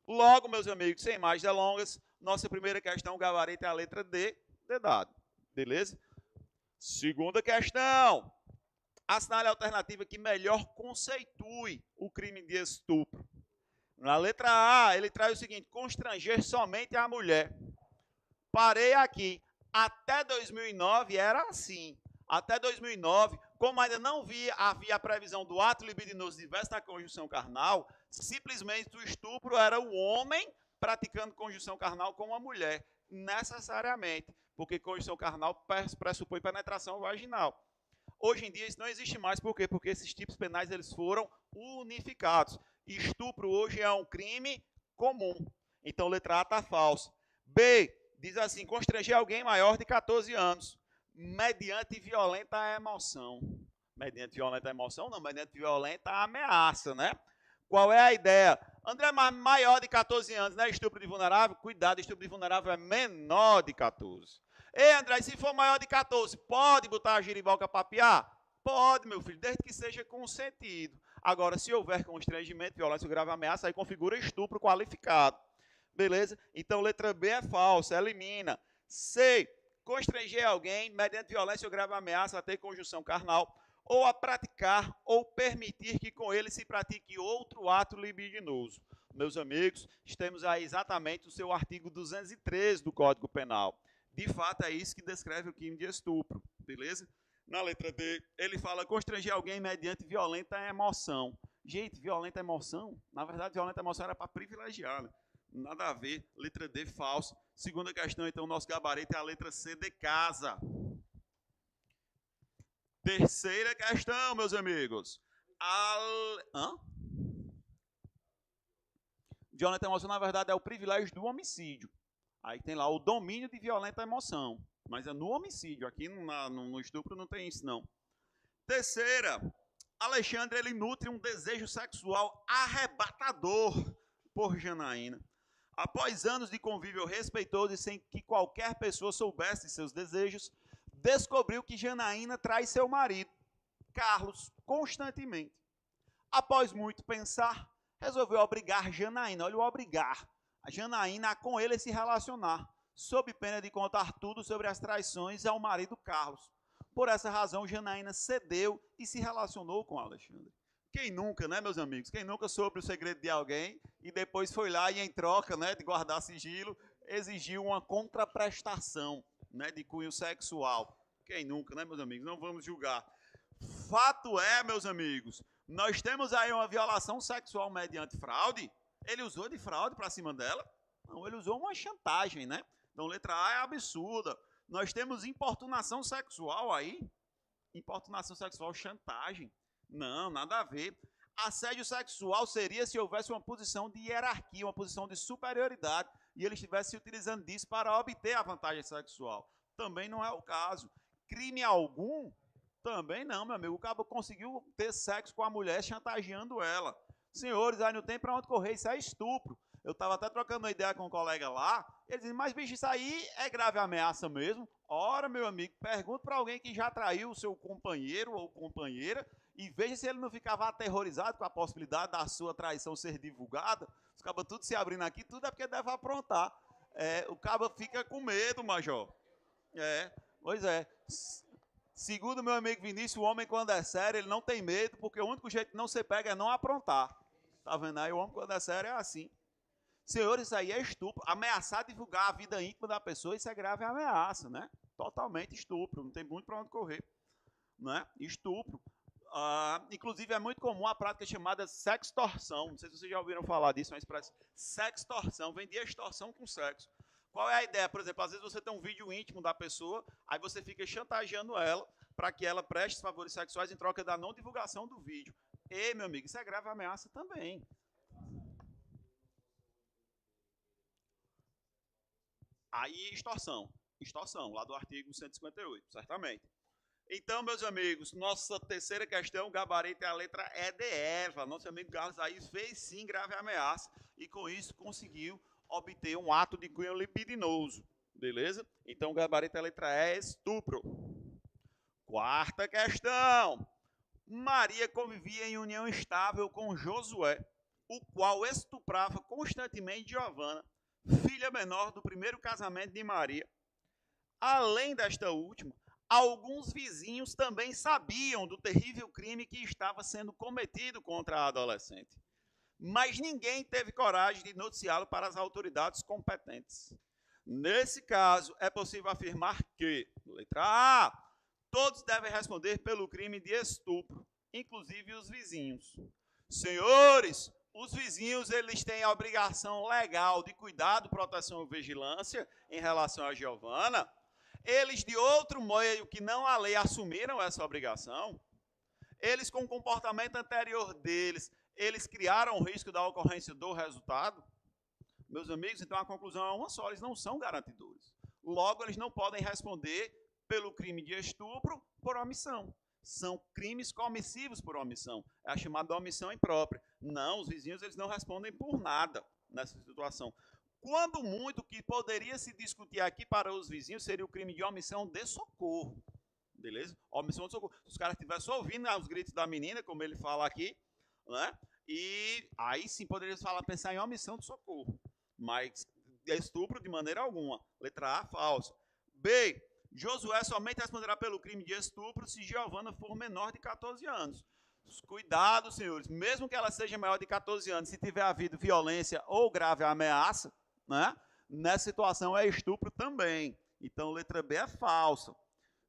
Logo, meus amigos, sem mais delongas, nossa primeira questão, o gabarito é a letra D, de dado. Beleza? Segunda questão. Assinale a alternativa que melhor conceitue o crime de estupro. Na letra A, ele traz o seguinte: constranger somente a mulher. Parei aqui. Até 2009 era assim. Até 2009, como ainda não havia a previsão do ato libidinoso diverso da conjunção carnal, simplesmente o estupro era o homem praticando conjunção carnal com a mulher, necessariamente, porque conjunção carnal pressupõe penetração vaginal. Hoje em dia isso não existe mais, por quê? Porque esses tipos penais eles foram unificados. Estupro hoje é um crime comum. Então, letra A está falsa. B, diz assim, constranger alguém maior de 14 anos, mediante violenta emoção. Mediante violenta emoção? Não, mediante violenta ameaça, né? Qual é a ideia? André, mas maior de 14 anos, não é estupro de vulnerável? Cuidado, estupro de vulnerável é menor de 14. Ei, André, se for maior de 14, pode botar a giribalca para piar? Pode, meu filho, desde que seja consentido. Agora, se houver constrangimento, violência ou grave ameaça, aí configura estupro qualificado. Beleza? Então, letra B é falsa, elimina. C, constranger alguém mediante violência ou grave ameaça a ter conjunção carnal, ou a praticar ou permitir que com ele se pratique outro ato libidinoso. Meus amigos, temos aí exatamente o seu artigo 213 do Código Penal. De fato, é isso que descreve o crime de estupro, beleza? Na letra D, ele fala constranger alguém mediante violenta emoção. Gente, violenta emoção? Na verdade, violenta emoção era para privilegiar, né? Nada a ver. Letra D, falso. Segunda questão, então, nosso gabarito é a letra C de casa. Terceira questão, meus amigos. Violenta emoção, na verdade, é o privilégio do homicídio. Aí tem lá o domínio de violenta emoção. Mas é no homicídio. Aqui no estupro não tem isso, não. Terceira, Alexandre ele nutre um desejo sexual arrebatador por Janaína. Após anos de convívio respeitoso e sem que qualquer pessoa soubesse de seus desejos, descobriu que Janaína trai seu marido, Carlos, constantemente. Após muito pensar, resolveu obrigar Janaína, olha o obrigar, a Janaína a com ele se relacionar, sob pena de contar tudo sobre as traições ao marido Carlos. Por essa razão, Janaína cedeu e se relacionou com Alexandre. Quem nunca, né, meus amigos? Quem nunca soube o segredo de alguém e depois foi lá e em troca, né, de guardar sigilo, exigiu uma contraprestação, né, de cunho sexual. Quem nunca, né, meus amigos? Não vamos julgar. Fato é, meus amigos, nós temos aí uma violação sexual mediante fraude. Ele usou de fraude para cima dela? Não, ele usou uma chantagem, né? Então, letra A é absurda. Nós temos importunação sexual aí. Importunação sexual, chantagem. Não, nada a ver. Assédio sexual seria se houvesse uma posição de hierarquia, uma posição de superioridade, e ele estivesse utilizando disso para obter a vantagem sexual. Também não é o caso. Crime algum? Também não, meu amigo. O cabo conseguiu ter sexo com a mulher chantageando ela. Senhores, aí não tem para onde correr, isso é estupro. Eu estava até trocando uma ideia com um colega lá, ele disse, mas bicho, isso aí é grave ameaça mesmo? Ora, meu amigo, pergunta para alguém que já traiu o seu companheiro ou companheira e veja se ele não ficava aterrorizado com a possibilidade da sua traição ser divulgada. Os cabas tudo se abrindo aqui, tudo é porque deve aprontar. O cabo fica com medo, major. Pois é. Segundo meu amigo Vinícius, o homem quando é sério, ele não tem medo, porque o único jeito de não ser pego é não aprontar. Tá vendo aí? O homem quando é sério é assim. Senhores, isso aí é estupro. Ameaçar divulgar a vida íntima da pessoa, isso é grave ameaça, né? Totalmente estupro, não tem muito para onde correr. Né? Estupro. Inclusive, é muito comum a prática chamada sextorção. Não sei se vocês já ouviram falar disso, uma expressão. Sextorção, vem de extorsão com sexo. Qual é a ideia? Por exemplo, às vezes você tem um vídeo íntimo da pessoa, aí você fica chantageando ela para que ela preste favores sexuais em troca da não divulgação do vídeo. E, meu amigo, isso é grave ameaça também. Aí, extorsão. Extorsão, lá do artigo 158, certamente. Então, meus amigos, nossa terceira questão, o gabarito é a letra E de Eva. Nosso amigo Carlos aí fez sim grave ameaça e com isso conseguiu obter um ato de cunho libidinoso. Beleza? Então, o gabarito é a letra E, estupro. Quarta questão. Maria convivia em união estável com Josué, o qual estuprava constantemente Giovana, filha menor do primeiro casamento de Maria. Além desta última, alguns vizinhos também sabiam do terrível crime que estava sendo cometido contra a adolescente. mas ninguém teve coragem de noticiá-lo para as autoridades competentes. Nesse caso, é possível afirmar que, letra A, todos devem responder pelo crime de estupro, inclusive os vizinhos. Senhores, os vizinhos eles têm a obrigação legal de cuidado, proteção e vigilância em relação a Giovana. Eles, de outro meio que não a lei, assumiram essa obrigação. Eles, com o comportamento anterior deles, eles criaram o risco da ocorrência do resultado. Meus amigos, então a conclusão é uma só, eles não são garantidores. Logo, eles não podem responder pelo crime de estupro por omissão. São crimes comissivos por omissão. É a chamada omissão imprópria. Não, os vizinhos eles não respondem por nada nessa situação. Quando muito, o que poderia se discutir aqui para os vizinhos seria o crime de omissão de socorro. Beleza? Omissão de socorro. Se os caras estivessem ouvindo os gritos da menina, como ele fala aqui, né? E aí sim poderia pensar em omissão de socorro. Mas estupro de maneira alguma. Letra A, falsa. B, Josué somente responderá pelo crime de estupro se Giovana for menor de 14 anos. Cuidado, senhores. Mesmo que ela seja maior de 14 anos, se tiver havido violência ou grave ameaça, né? Nessa situação é estupro também. Então, letra B é falsa.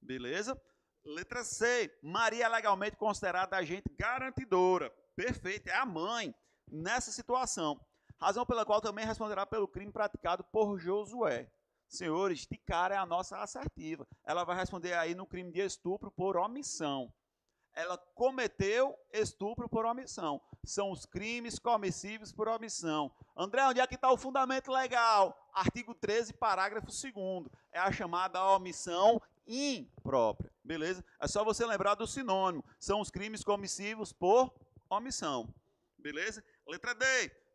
Beleza? Letra C. Maria é legalmente considerada agente garantidora. Perfeito, é a mãe nessa situação. Razão pela qual também responderá pelo crime praticado por Josué. Senhores, de cara é a nossa assertiva. Ela vai responder aí no crime de estupro por omissão. Ela cometeu estupro por omissão. São os crimes comissivos por omissão. André, onde é que está o fundamento legal? Artigo 13, parágrafo 2º. É a chamada omissão imprópria. Beleza? É só você lembrar do sinônimo. São os crimes comissivos por omissão. Beleza? Letra D.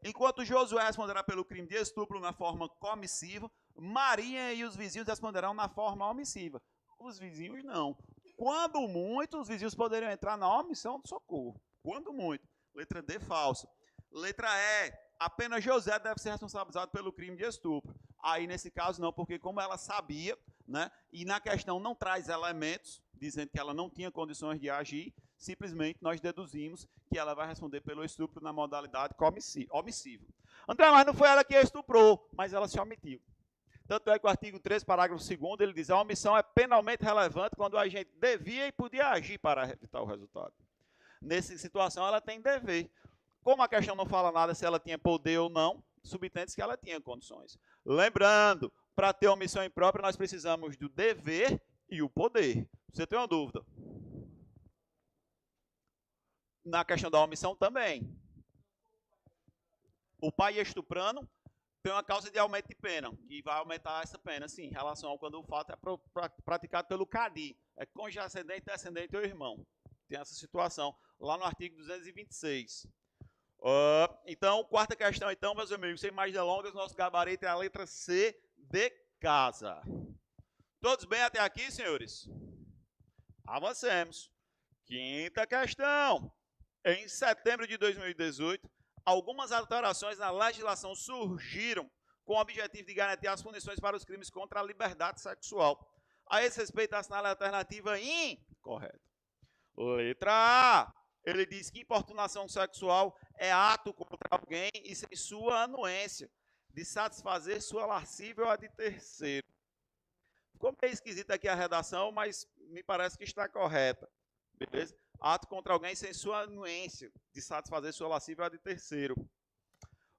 Enquanto Josué responderá pelo crime de estupro na forma comissiva, Maria e os vizinhos responderão na forma omissiva. Os vizinhos não. Quando muito, os vizinhos poderiam entrar na omissão de socorro. Quando muito. Letra D, falsa. Letra E, apenas José deve ser responsabilizado pelo crime de estupro. Aí, nesse caso, não, porque como ela sabia, né, e na questão não traz elementos, dizendo que ela não tinha condições de agir, simplesmente nós deduzimos que ela vai responder pelo estupro na modalidade omissiva. André, mas não foi ela que estuprou, mas ela se omitiu. Tanto é que o artigo 3, parágrafo 2º, ele diz que a omissão é penalmente relevante quando o agente devia e podia agir para evitar o resultado. Nessa situação, ela tem dever. Como a questão não fala nada se ela tinha poder ou não, subtende-se que ela tinha condições. Lembrando, para ter omissão imprópria, nós precisamos do dever e o poder. Você tem uma dúvida? Na questão da omissão também. O pai estuprando tem uma causa de aumento de pena, que vai aumentar essa pena, sim, em relação a quando o fato é praticado pelo CADI. É cônjuge, ascendente, descendente ou irmão. Tem essa situação lá no artigo 226. Então, quarta questão, então, meus amigos, sem mais delongas, nosso gabarito é a letra C de casa. Todos bem até aqui, senhores? Avancemos. Quinta questão. Em setembro de 2018, algumas alterações na legislação surgiram com o objetivo de garantir as punições para os crimes contra a liberdade sexual. A esse respeito, assinala a alternativa incorreta. Letra A. Ele diz que importunação sexual é ato contra alguém e sem sua anuência, de satisfazer sua lascívia ou a de terceiro. Ficou meio esquisita aqui a redação, mas me parece que está correta. Beleza? Ato contra alguém sem sua anuência, de satisfazer sua lascívia ou a de terceiro.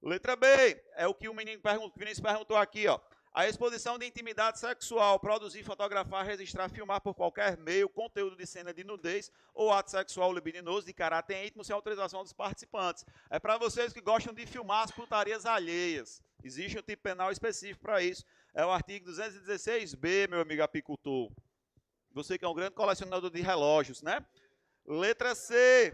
Letra B. É o que o Vinícius perguntou aqui, ó. A exposição de intimidade sexual, produzir, fotografar, registrar, filmar por qualquer meio, conteúdo de cena de nudez ou ato sexual libidinoso de caráter íntimo sem autorização dos participantes. É para vocês que gostam de filmar as putarias alheias. Existe um tipo penal específico para isso. É o artigo 216b, meu amigo apicultor. Você que é um grande colecionador de relógios, né? Letra C.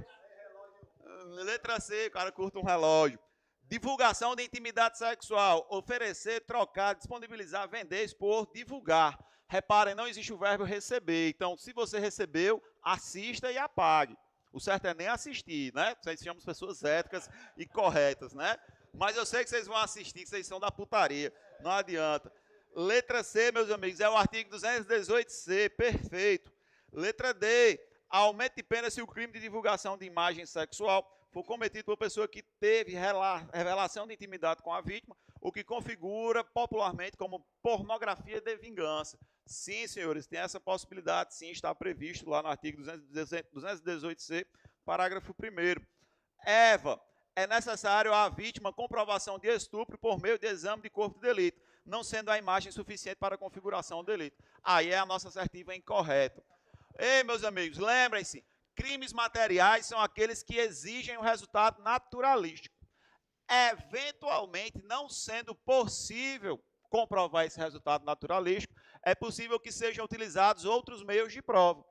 Letra C, o cara curta um relógio. Divulgação de intimidade sexual. Oferecer, trocar, disponibilizar, vender, expor, divulgar. Reparem, não existe o verbo receber. Então, se você recebeu, assista e apague. O certo é nem assistir, né? Vocês chamam pessoas éticas e corretas, né? Mas eu sei que vocês vão assistir, que vocês são da putaria. Não adianta. Letra C, meus amigos, é o artigo 218C. Perfeito. Letra D. Aumento de pena se o crime de divulgação de imagem sexual for cometido por pessoa que teve revelação de intimidade com a vítima, o que configura popularmente como pornografia de vingança. Sim, senhores, tem essa possibilidade, sim, está previsto lá no artigo 218c, parágrafo 1º. Eva, é necessário à vítima comprovação de estupro por meio de exame de corpo de delito, não sendo a imagem suficiente para a configuração do delito. Aí é a nossa assertiva incorreta. Ei, meus amigos, lembrem-se, crimes materiais são aqueles que exigem um resultado naturalístico. Eventualmente, não sendo possível comprovar esse resultado naturalístico, é possível que sejam utilizados outros meios de prova.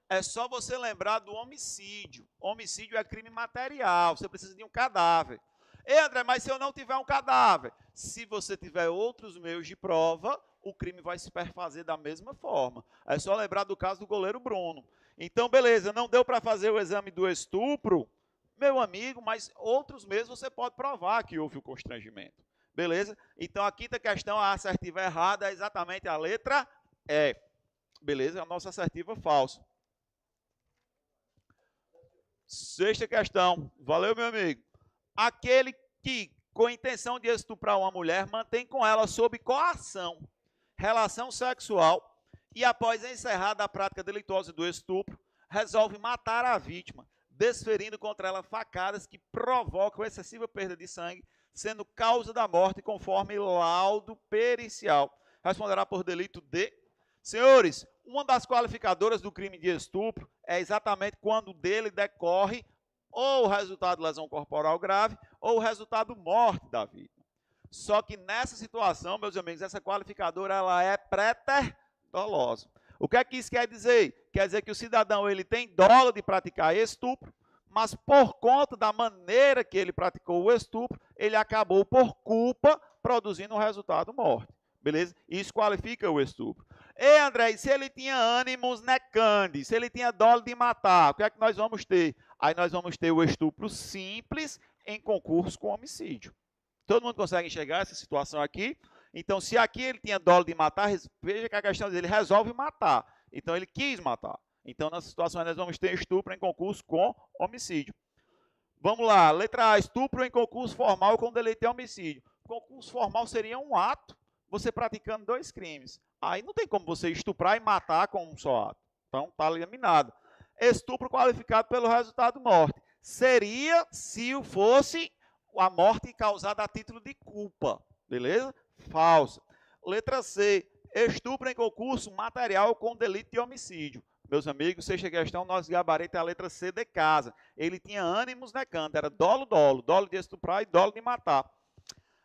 É só você lembrar do homicídio. Homicídio é crime material, você precisa de um cadáver. Ei, André, mas se eu não tiver um cadáver? Se você tiver outros meios de prova, o crime vai se perfazer da mesma forma. É só lembrar do caso do goleiro Bruno. Então, beleza, não deu para fazer o exame do estupro, meu amigo, mas outros meios você pode provar que houve o constrangimento. Beleza? Então, a quinta questão, a assertiva errada é exatamente a letra E. Beleza? A nossa assertiva falsa. Sexta questão. Valeu, meu amigo. Aquele que, com a intenção de estuprar uma mulher, mantém com ela sob coação relação sexual e, após encerrada a prática delituosa do estupro, resolve matar a vítima, desferindo contra ela facadas que provocam excessiva perda de sangue, sendo causa da morte conforme laudo pericial. Responderá por delito de... Senhores, uma das qualificadoras do crime de estupro é exatamente quando dele decorre ou o resultado de lesão corporal grave ou o resultado morte da vítima. Só que nessa situação, meus amigos, essa qualificadora ela é preterdolosa. O que é que isso quer dizer? Quer dizer que o cidadão ele tem dolo de praticar estupro, mas por conta da maneira que ele praticou o estupro, ele acabou por culpa produzindo um resultado morte. Beleza? Isso qualifica o estupro. Ei, André, e se ele tinha ânimos necandi, se ele tinha dolo de matar, o que é que nós vamos ter? Aí nós vamos ter o estupro simples em concurso com homicídio. Todo mundo consegue enxergar essa situação aqui? Então, se aqui ele tinha dolo de matar, veja que a questão dele resolve matar. Então, ele quis matar. Então, nessa situação, nós vamos ter estupro em concurso com homicídio. Vamos lá, letra A, estupro em concurso formal com delito de homicídio. Concurso formal seria um ato, você praticando dois crimes. Aí não tem como você estuprar e matar com um só ato. Então, está eliminado. Estupro qualificado pelo resultado morte. Seria se fosse a morte causada a título de culpa. Beleza? Falsa. Letra C, estupro em concurso material com delito de homicídio. Meus amigos, sexta questão, nosso gabarito é a letra C de casa. Ele tinha ânimos necando, era dolo de estuprar e dolo de matar.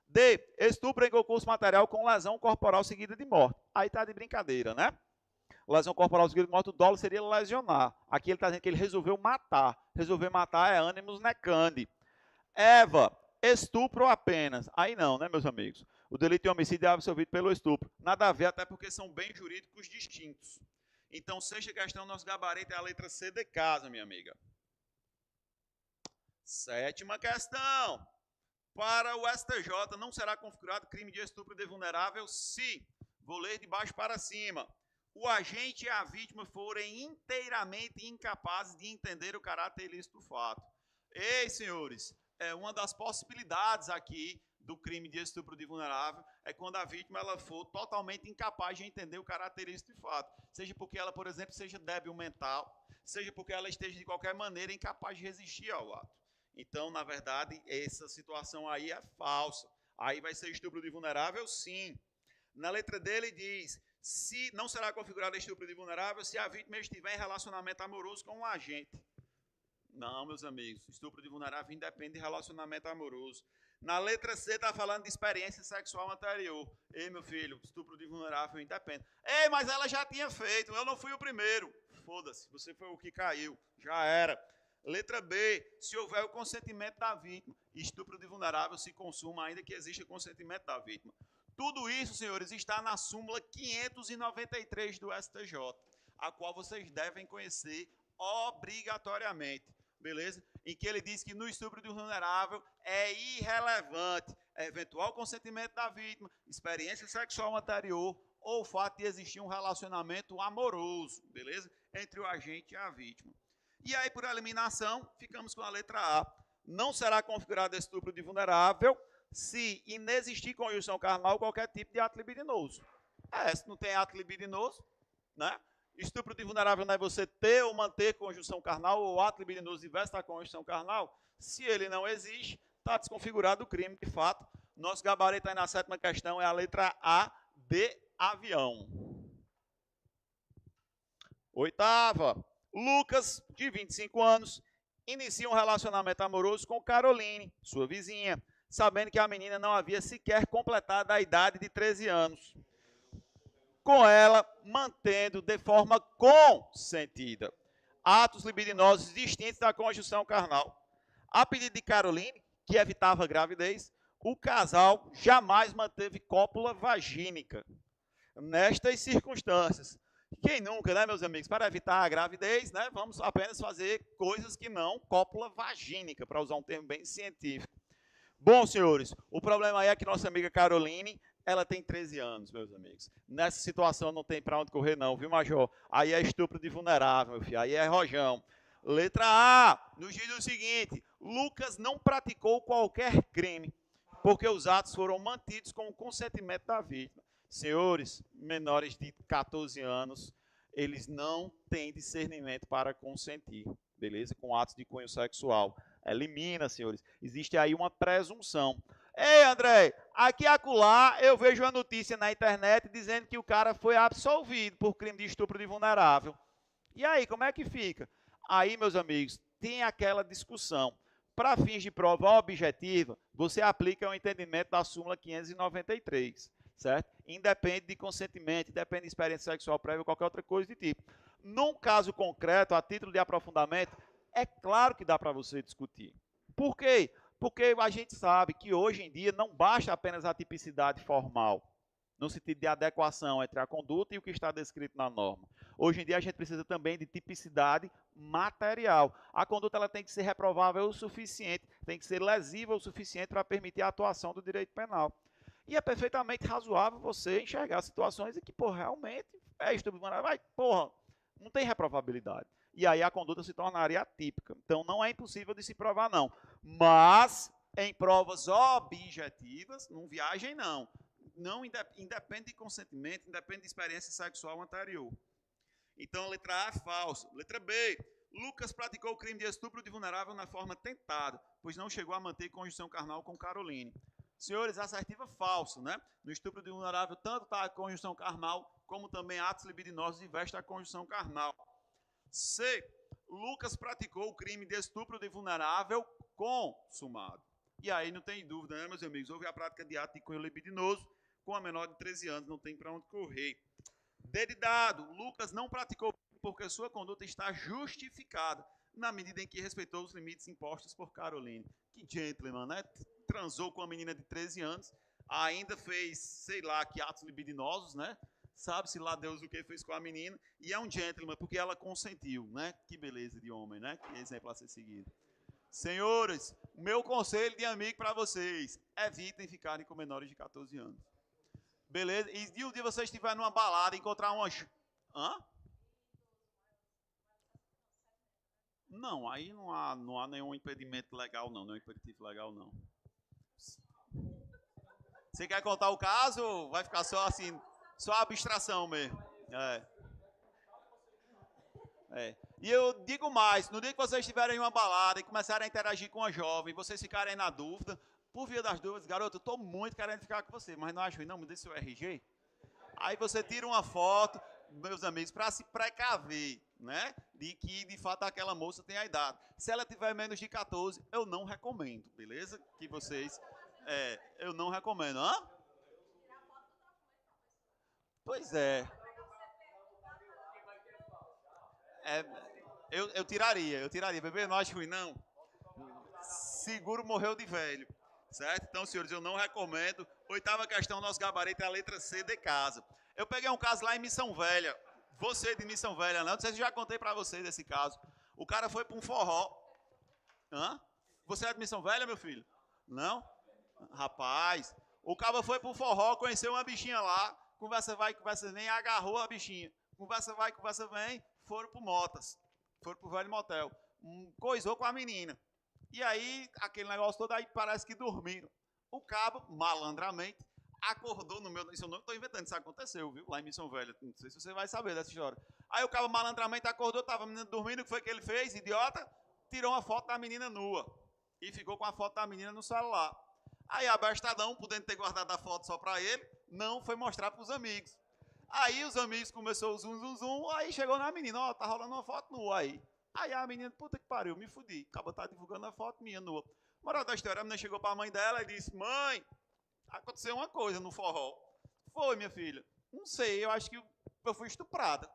D, estupro em concurso material com lesão corporal seguida de morte. Aí está de brincadeira, né? Lesão corporal seguida de morte, o dolo seria lesionar. Aqui ele está dizendo que ele resolveu matar. Resolver matar é ânimos necandi. Eva, estupro apenas. Aí não, né, meus amigos? O delito de homicídio é absolvido pelo estupro. Nada a ver, até porque são bens jurídicos distintos. Então, sexta questão, nosso gabarito é a letra C de casa, minha amiga. Sétima questão. Para o STJ, não será configurado crime de estupro de vulnerável se, vou ler de baixo para cima, o agente e a vítima forem inteiramente incapazes de entender o caráter ilícito do fato. Ei, senhores, uma das possibilidades aqui do crime de estupro de vulnerável é quando a vítima ela for totalmente incapaz de entender o caráter ilícito de fato. Seja porque ela, por exemplo, seja débil mental, seja porque ela esteja de qualquer maneira incapaz de resistir ao ato. Então, na verdade, essa situação aí é falsa. Aí vai ser estupro de vulnerável, sim. Na letra dele diz, se não será configurado estupro de vulnerável se a vítima estiver em relacionamento amoroso com um agente. Não, meus amigos, estupro de vulnerável independe de relacionamento amoroso. Na letra C está falando de experiência sexual anterior. Ei, meu filho, estupro de vulnerável independe. Ei, mas ela já tinha feito, eu não fui o primeiro. Foda-se, você foi o que caiu, já era. Letra B, se houver o consentimento da vítima, estupro de vulnerável se consuma ainda que exista consentimento da vítima. Tudo isso, senhores, está na súmula 593 do STJ, a qual vocês devem conhecer obrigatoriamente, beleza? Em que ele diz que no estupro de vulnerável é irrelevante eventual consentimento da vítima, experiência sexual anterior ou o fato de existir um relacionamento amoroso, beleza? Entre o agente e a vítima. E aí, por eliminação, ficamos com a letra A. não será configurado estupro de vulnerável se inexistir conjunção carnal qualquer tipo de ato libidinoso. Se não tem ato libidinoso, né? Estupro de vulnerável não é você ter ou manter conjunção carnal ou ato libidinoso diverso da conjunção carnal. Se ele não existe, está desconfigurado o crime, de fato. Nosso gabarito aí na 7ª questão é a letra A de avião. 8ª. Lucas, de 25 anos, inicia um relacionamento amoroso com Caroline, sua vizinha, sabendo que a menina não havia sequer completado a idade de 13 anos. Com ela, mantendo de forma consentida atos libidinosos distintos da conjunção carnal. A pedido de Caroline, que evitava a gravidez, o casal jamais manteve cópula vagínica. Nestas circunstâncias, quem nunca, né, meus amigos? Para evitar a gravidez, né, vamos apenas fazer coisas que não cópula vagínica, para usar um termo bem científico. Bom, senhores, o problema aí é que nossa amiga Caroline, ela tem 13 anos, meus amigos. Nessa situação não tem para onde correr não, viu, Major? Aí é estupro de vulnerável, meu filho, aí é rojão. Letra A, nos diz o seguinte: Lucas não praticou qualquer crime, porque os atos foram mantidos com o consentimento da vítima. Senhores, menores de 14 anos, eles não têm discernimento para consentir, beleza? Com atos de cunho sexual. Elimina, senhores. Existe aí uma presunção. Ei, André, aqui e acolá eu vejo uma notícia na internet dizendo que o cara foi absolvido por crime de estupro de vulnerável. E aí, como é que fica? Aí, meus amigos, tem aquela discussão. Para fins de prova objetiva, você aplica o entendimento da súmula 593, certo? Independe de consentimento, independe de experiência sexual prévia ou qualquer outra coisa de tipo. Num caso concreto, a título de aprofundamento, é claro que dá para você discutir. Por quê? Porque a gente sabe que hoje em dia não basta apenas a tipicidade formal, no sentido de adequação entre a conduta e o que está descrito na norma. Hoje em dia a gente precisa também de tipicidade material. A conduta ela tem que ser reprovável o suficiente, tem que ser lesiva o suficiente para permitir a atuação do direito penal. E é perfeitamente razoável você enxergar situações em que, realmente é estupro de vulnerável, não tem reprovabilidade. E aí a conduta se tornaria atípica. Então não é impossível de se provar, não. Mas em provas objetivas, não viagem, não. Não independe de consentimento, independe de experiência sexual anterior. Então, letra A é falso. Letra B, Lucas praticou o crime de estupro de vulnerável na forma tentada, pois não chegou a manter conjunção carnal com Caroline. Senhores, assertiva falso, né? No estupro de vulnerável, tanto está a conjunção carnal, como também atos libidinosos diversos da conjunção carnal. C, Lucas praticou o crime de estupro de vulnerável consumado. E aí não tem dúvida, né, meus amigos? Houve a prática de ato de cunho libidinoso com a menor de 13 anos, não tem para onde correr. D de dado, Lucas não praticou porque sua conduta está justificada, na medida em que respeitou os limites impostos por Caroline. Que gentleman, né? Transou com uma menina de 13 anos, ainda fez, sei lá, que atos libidinosos, né? Sabe-se lá Deus o que fez com a menina, e é um gentleman, porque ela consentiu, né? Que beleza de homem, né? Que exemplo a ser seguido. Senhores, meu conselho de amigo para vocês, evitem ficarem com menores de 14 anos. Beleza? E um dia vocês estiverem numa balada, encontrar uma... Hã? Não, aí não há nenhum impedimento legal, não. Nenhum impeditivo legal, não. Você quer contar o caso ou vai ficar só assim, só a abstração mesmo? E eu digo mais, no dia que vocês estiverem em uma balada e começarem a interagir com uma jovem, vocês ficarem na dúvida, por via das dúvidas, garoto, eu estou muito querendo ficar com você, mas não acho ruim, não, me dê seu RG. Aí você tira uma foto, meus amigos, para se precaver, né? De que, de fato, aquela moça tem a idade. Se ela tiver menos de 14, eu não recomendo, beleza? Que vocês... eu não recomendo. Hã? Pois é. Eu tiraria. Bebê, não acho ruim, não. Seguro morreu de velho. Certo? Então, senhores, eu não recomendo. 8ª questão, nosso gabarito é a letra C de casa. Eu peguei um caso lá em Missão Velha. Você de Missão Velha, não sei se eu já contei pra vocês esse caso. O cara foi pra um forró. Hã? Você é de Missão Velha, meu filho? Não? Rapaz, o cara foi pro forró, conheceu uma bichinha lá. Conversa vai, conversa vem, agarrou a bichinha. Conversa vai, conversa vem, foram pro Motas. Foram pro velho motel. Coisou com a menina. E aí, aquele negócio todo, aí parece que dormiram. O cabo, malandramente, acordou no meu... Isso eu não estou inventando, isso aconteceu, viu? Lá em Missão Velha. Não sei se você vai saber dessa história. Aí o cabo malandramente acordou, estava a menina dormindo, o que foi que ele fez, idiota? Tirou uma foto da menina nua. E ficou com a foto da menina no celular. Aí abestadão, podendo ter guardado a foto só para ele, não foi mostrar para os amigos. Aí os amigos começaram o zum, zum, zum, aí chegou na menina, ó, tá rolando uma foto nua aí. Aí a menina, puta que pariu, me fudi. Acabou tá divulgando a foto minha nua. Moral da história, a menina chegou para a mãe dela e disse, mãe, aconteceu uma coisa no forró. Foi, minha filha. Não sei, eu acho que eu fui estuprada.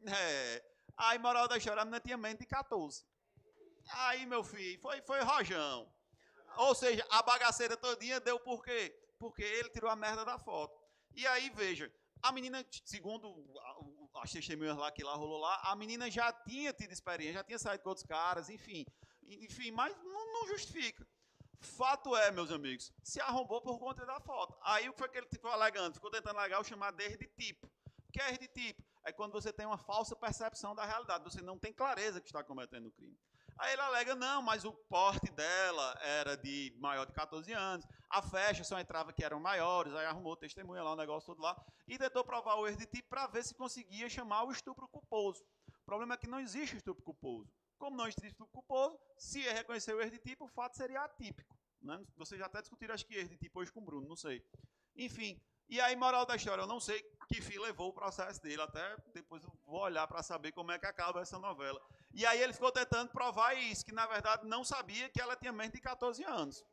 É. Aí, moral da história, a menina tinha menos de 14. Aí, meu filho, foi rojão. Ou seja, a bagaceira todinha deu por quê? Porque ele tirou a merda da foto. E aí, veja, a menina, segundo as testemunhas lá que lá rolou lá, a menina já tinha tido experiência, já tinha saído com outros caras, enfim, mas não justifica. Fato é, meus amigos, se arrombou por conta da foto. Aí o que foi que ele ficou alegando? Ficou tentando alegar o chamado de erro de tipo. O que é erro de tipo? É quando você tem uma falsa percepção da realidade, você não tem clareza que está cometendo o crime. Aí ele alega, não, mas o porte dela era de maior de 14 anos, a festa só entrava que eram maiores, aí arrumou testemunha lá, o negócio todo lá, e tentou provar o erro de tipo para ver se conseguia chamar o estupro culposo. O problema é que não existe estupro culposo. Como não existe estupro culposo, se reconhecer o erro de tipo, o fato seria atípico. Né? Vocês já até discutiram, acho que erro de tipo hoje com o Bruno, não sei. Enfim, e aí, moral da história, eu não sei que fim levou o processo dele, até depois eu vou olhar para saber como é que acaba essa novela. E aí ele ficou tentando provar isso, que na verdade não sabia que ela tinha menos de 14 anos.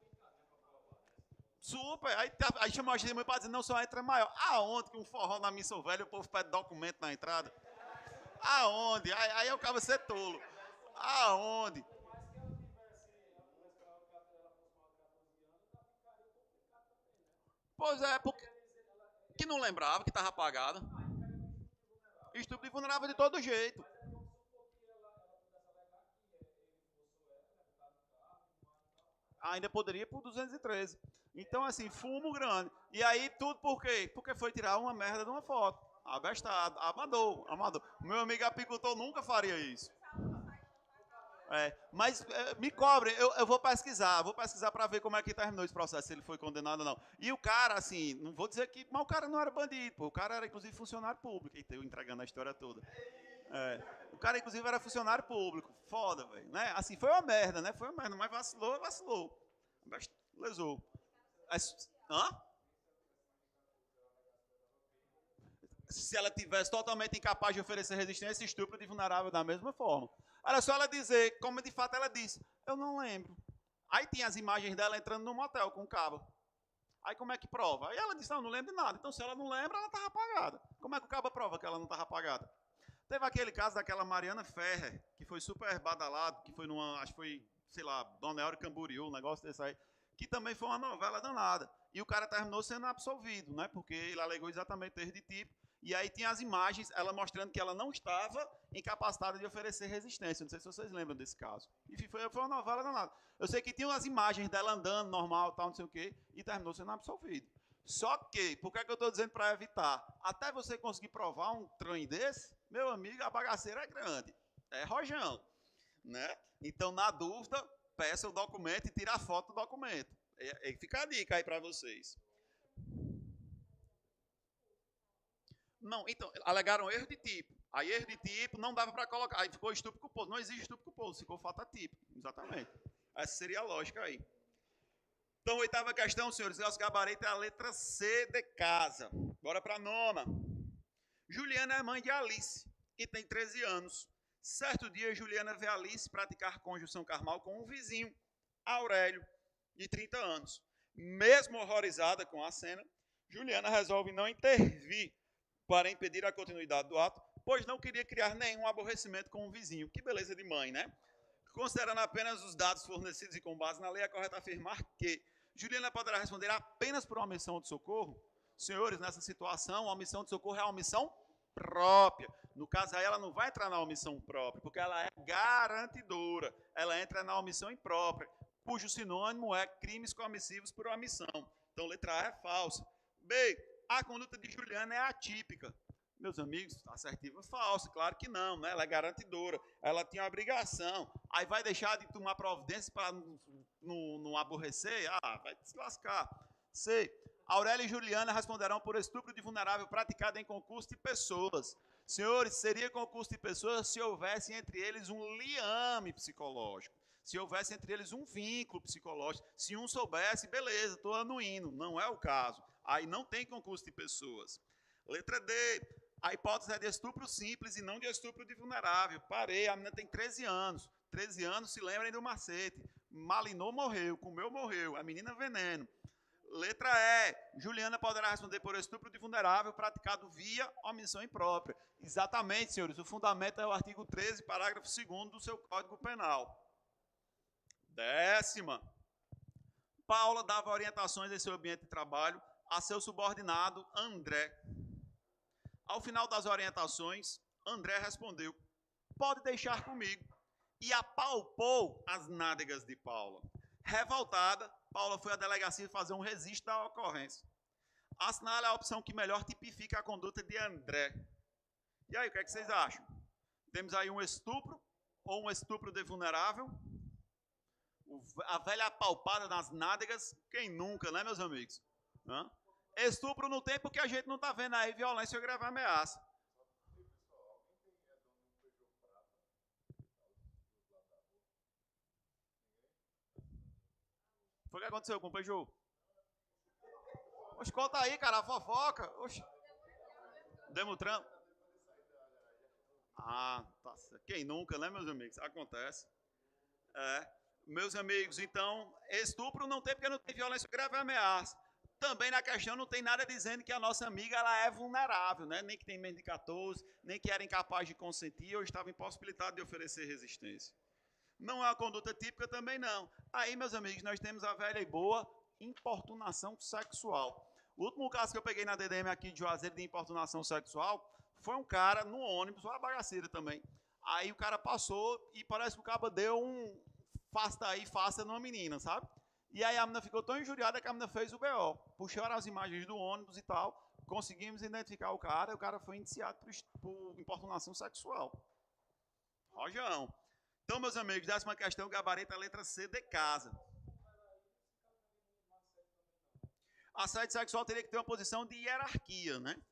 Super, aí chamou a gente para dizer, não, só entra maior. Aonde que um forró na Missão Velha, o povo pede documento na entrada? Aonde? Aí eu acabo ser tolo. Aonde? Pois é, porque que não lembrava que estava apagada. Estupro e vulnerável de todo jeito. Ainda poderia ir por 213. Então, assim, fumo grande. E aí, tudo por quê? Porque foi tirar uma merda de uma foto. Abestado, amador. Meu amigo apicultor nunca faria isso. Mas me cobre, eu vou pesquisar para ver como é que terminou esse processo, se ele foi condenado ou não. E o cara, assim, não vou dizer que, mas o cara não era bandido, pô, o cara era inclusive funcionário público, e eu entregando a história toda. O cara inclusive era funcionário público, foda, velho, né? Assim, foi uma merda, né? Foi uma merda, mas vacilou. Lesou. Hã? Se ela tivesse totalmente incapaz de oferecer resistência, estupro de vulnerável da mesma forma. Era só ela dizer, como de fato ela disse, eu não lembro. Aí tinha as imagens dela entrando no motel com o cabo. Aí como é que prova? Aí ela disse, não lembro de nada. Então se ela não lembra, ela estava apagada. Como é que o cabo prova que ela não estava apagada? Teve aquele caso daquela Mariana Ferrer, que foi super badalado, que foi numa, acho que foi, sei lá, Dona Eura Camboriú, um negócio desse aí, que também foi uma novela danada. E o cara terminou sendo absolvido, né? Porque ele alegou exatamente erro de tipo. E aí tinha as imagens, ela mostrando que ela não estava incapacitada de oferecer resistência. Não sei se vocês lembram desse caso. Enfim, foi uma novela danada. Eu sei que tinha as imagens dela andando normal, tal, não sei o quê, e terminou sendo absolvido. Só que, por que eu estou dizendo para evitar? Até você conseguir provar um trem desse, meu amigo, a bagaceira é grande. É rojão. Né? Então, na dúvida, peça o documento e tira a foto do documento. Fica a dica aí para vocês. Não, então, alegaram erro de tipo. Aí, erro de tipo, não dava para colocar. Aí ficou estupro culposo. Não existe estupro culposo, ficou fato atípico. Exatamente. Essa seria a lógica aí. Então, oitava questão, senhores. Nosso gabarito é a letra C de casa. Bora para a nona. Juliana é mãe de Alice e tem 13 anos. Certo dia, Juliana vê Alice praticar conjunção carnal com um vizinho, Aurélio, de 30 anos. Mesmo horrorizada com a cena, Juliana resolve não intervir para impedir a continuidade do ato, pois não queria criar nenhum aborrecimento com o vizinho. Que beleza de mãe, né? Considerando apenas os dados fornecidos e com base na lei, é correto afirmar que Juliana poderá responder apenas por uma missão de socorro. Senhores, nessa situação, a missão de socorro é uma missão própria. No caso aí, ela não vai entrar na omissão própria, porque ela é garantidora. Ela entra na omissão imprópria, cujo sinônimo é crimes comissivos por omissão. Então, letra A é falsa. B, a conduta de Juliana é atípica. Meus amigos, assertiva falsa, claro que não, né? Ela é garantidora, ela tinha a obrigação. Aí vai deixar de tomar providência para não aborrecer? Ah, vai se lascar. C. Aurélia e Juliana responderão por estupro de vulnerável praticado em concurso de pessoas. Senhores, seria concurso de pessoas se houvesse entre eles um liame psicológico. Se houvesse entre eles um vínculo psicológico. Se um soubesse, beleza, estou anuindo. Não é o caso. Aí não tem concurso de pessoas. Letra D. A hipótese é de estupro simples e não de estupro de vulnerável. Parei, a menina tem 13 anos. 13 anos, se lembrem do macete. Malinou, morreu. Comeu, morreu. A menina veneno. Letra E. Juliana poderá responder por estupro de vulnerável praticado via omissão imprópria. Exatamente, senhores. O fundamento é o artigo 13, parágrafo 2º do seu Código Penal. 10ª. Paula dava orientações em seu ambiente de trabalho a seu subordinado André. Ao final das orientações, André respondeu: pode deixar comigo. E apalpou as nádegas de Paula. Revoltada, Paula foi à delegacia fazer um registro da ocorrência. Assinale a opção que melhor tipifica a conduta de André. E aí, o que é que vocês acham? Temos aí um estupro ou um estupro de vulnerável? A velha apalpada nas nádegas, quem nunca, né, meus amigos? Hã? Estupro não tem porque a gente não está vendo aí violência ou grave ameaça. Foi o que aconteceu com o Peugeot? Oxe, conta aí, cara, a fofoca. Oxe. Demutran. Ah, tá certo. Quem nunca, né, meus amigos? Acontece. Meus amigos, então, estupro não tem porque não tem violência grave e ameaça. Também na questão não tem nada dizendo que a nossa amiga ela é vulnerável, né? Nem que tem menos de 14, nem que era incapaz de consentir ou estava impossibilitado de oferecer resistência. Não é uma conduta típica também não. Aí, meus amigos, nós temos a velha e boa importunação sexual. O último caso que eu peguei na DDM aqui de Juazeiro de importunação sexual foi um cara no ônibus, uma bagaceira também. Aí o cara passou e parece que o cara deu um faça numa menina, sabe? E aí a menina ficou tão injuriada que a menina fez o BO. Puxaram as imagens do ônibus e tal, conseguimos identificar o cara foi indiciado por importunação sexual. Rojão. Então, meus amigos, 10ª questão, gabarito a letra C de casa. Assédio sexual teria que ter uma posição de hierarquia, né?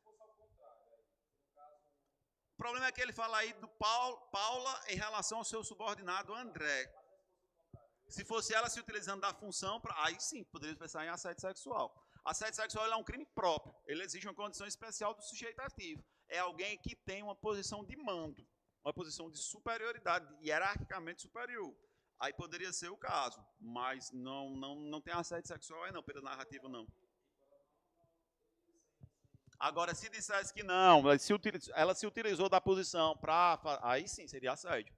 O problema é que ele fala aí do Paula em relação ao seu subordinado André. Se fosse ela se utilizando da função, aí sim, poderia pensar em assédio sexual. Assédio sexual é um crime próprio. Ele exige uma condição especial do sujeito ativo. É alguém que tem uma posição de mando, uma posição de superioridade, hierarquicamente superior. Aí poderia ser o caso, mas não tem assédio sexual aí não, pela narrativa não. Agora, se dissesse que não, ela se utilizou da posição para... Aí sim, seria assédio.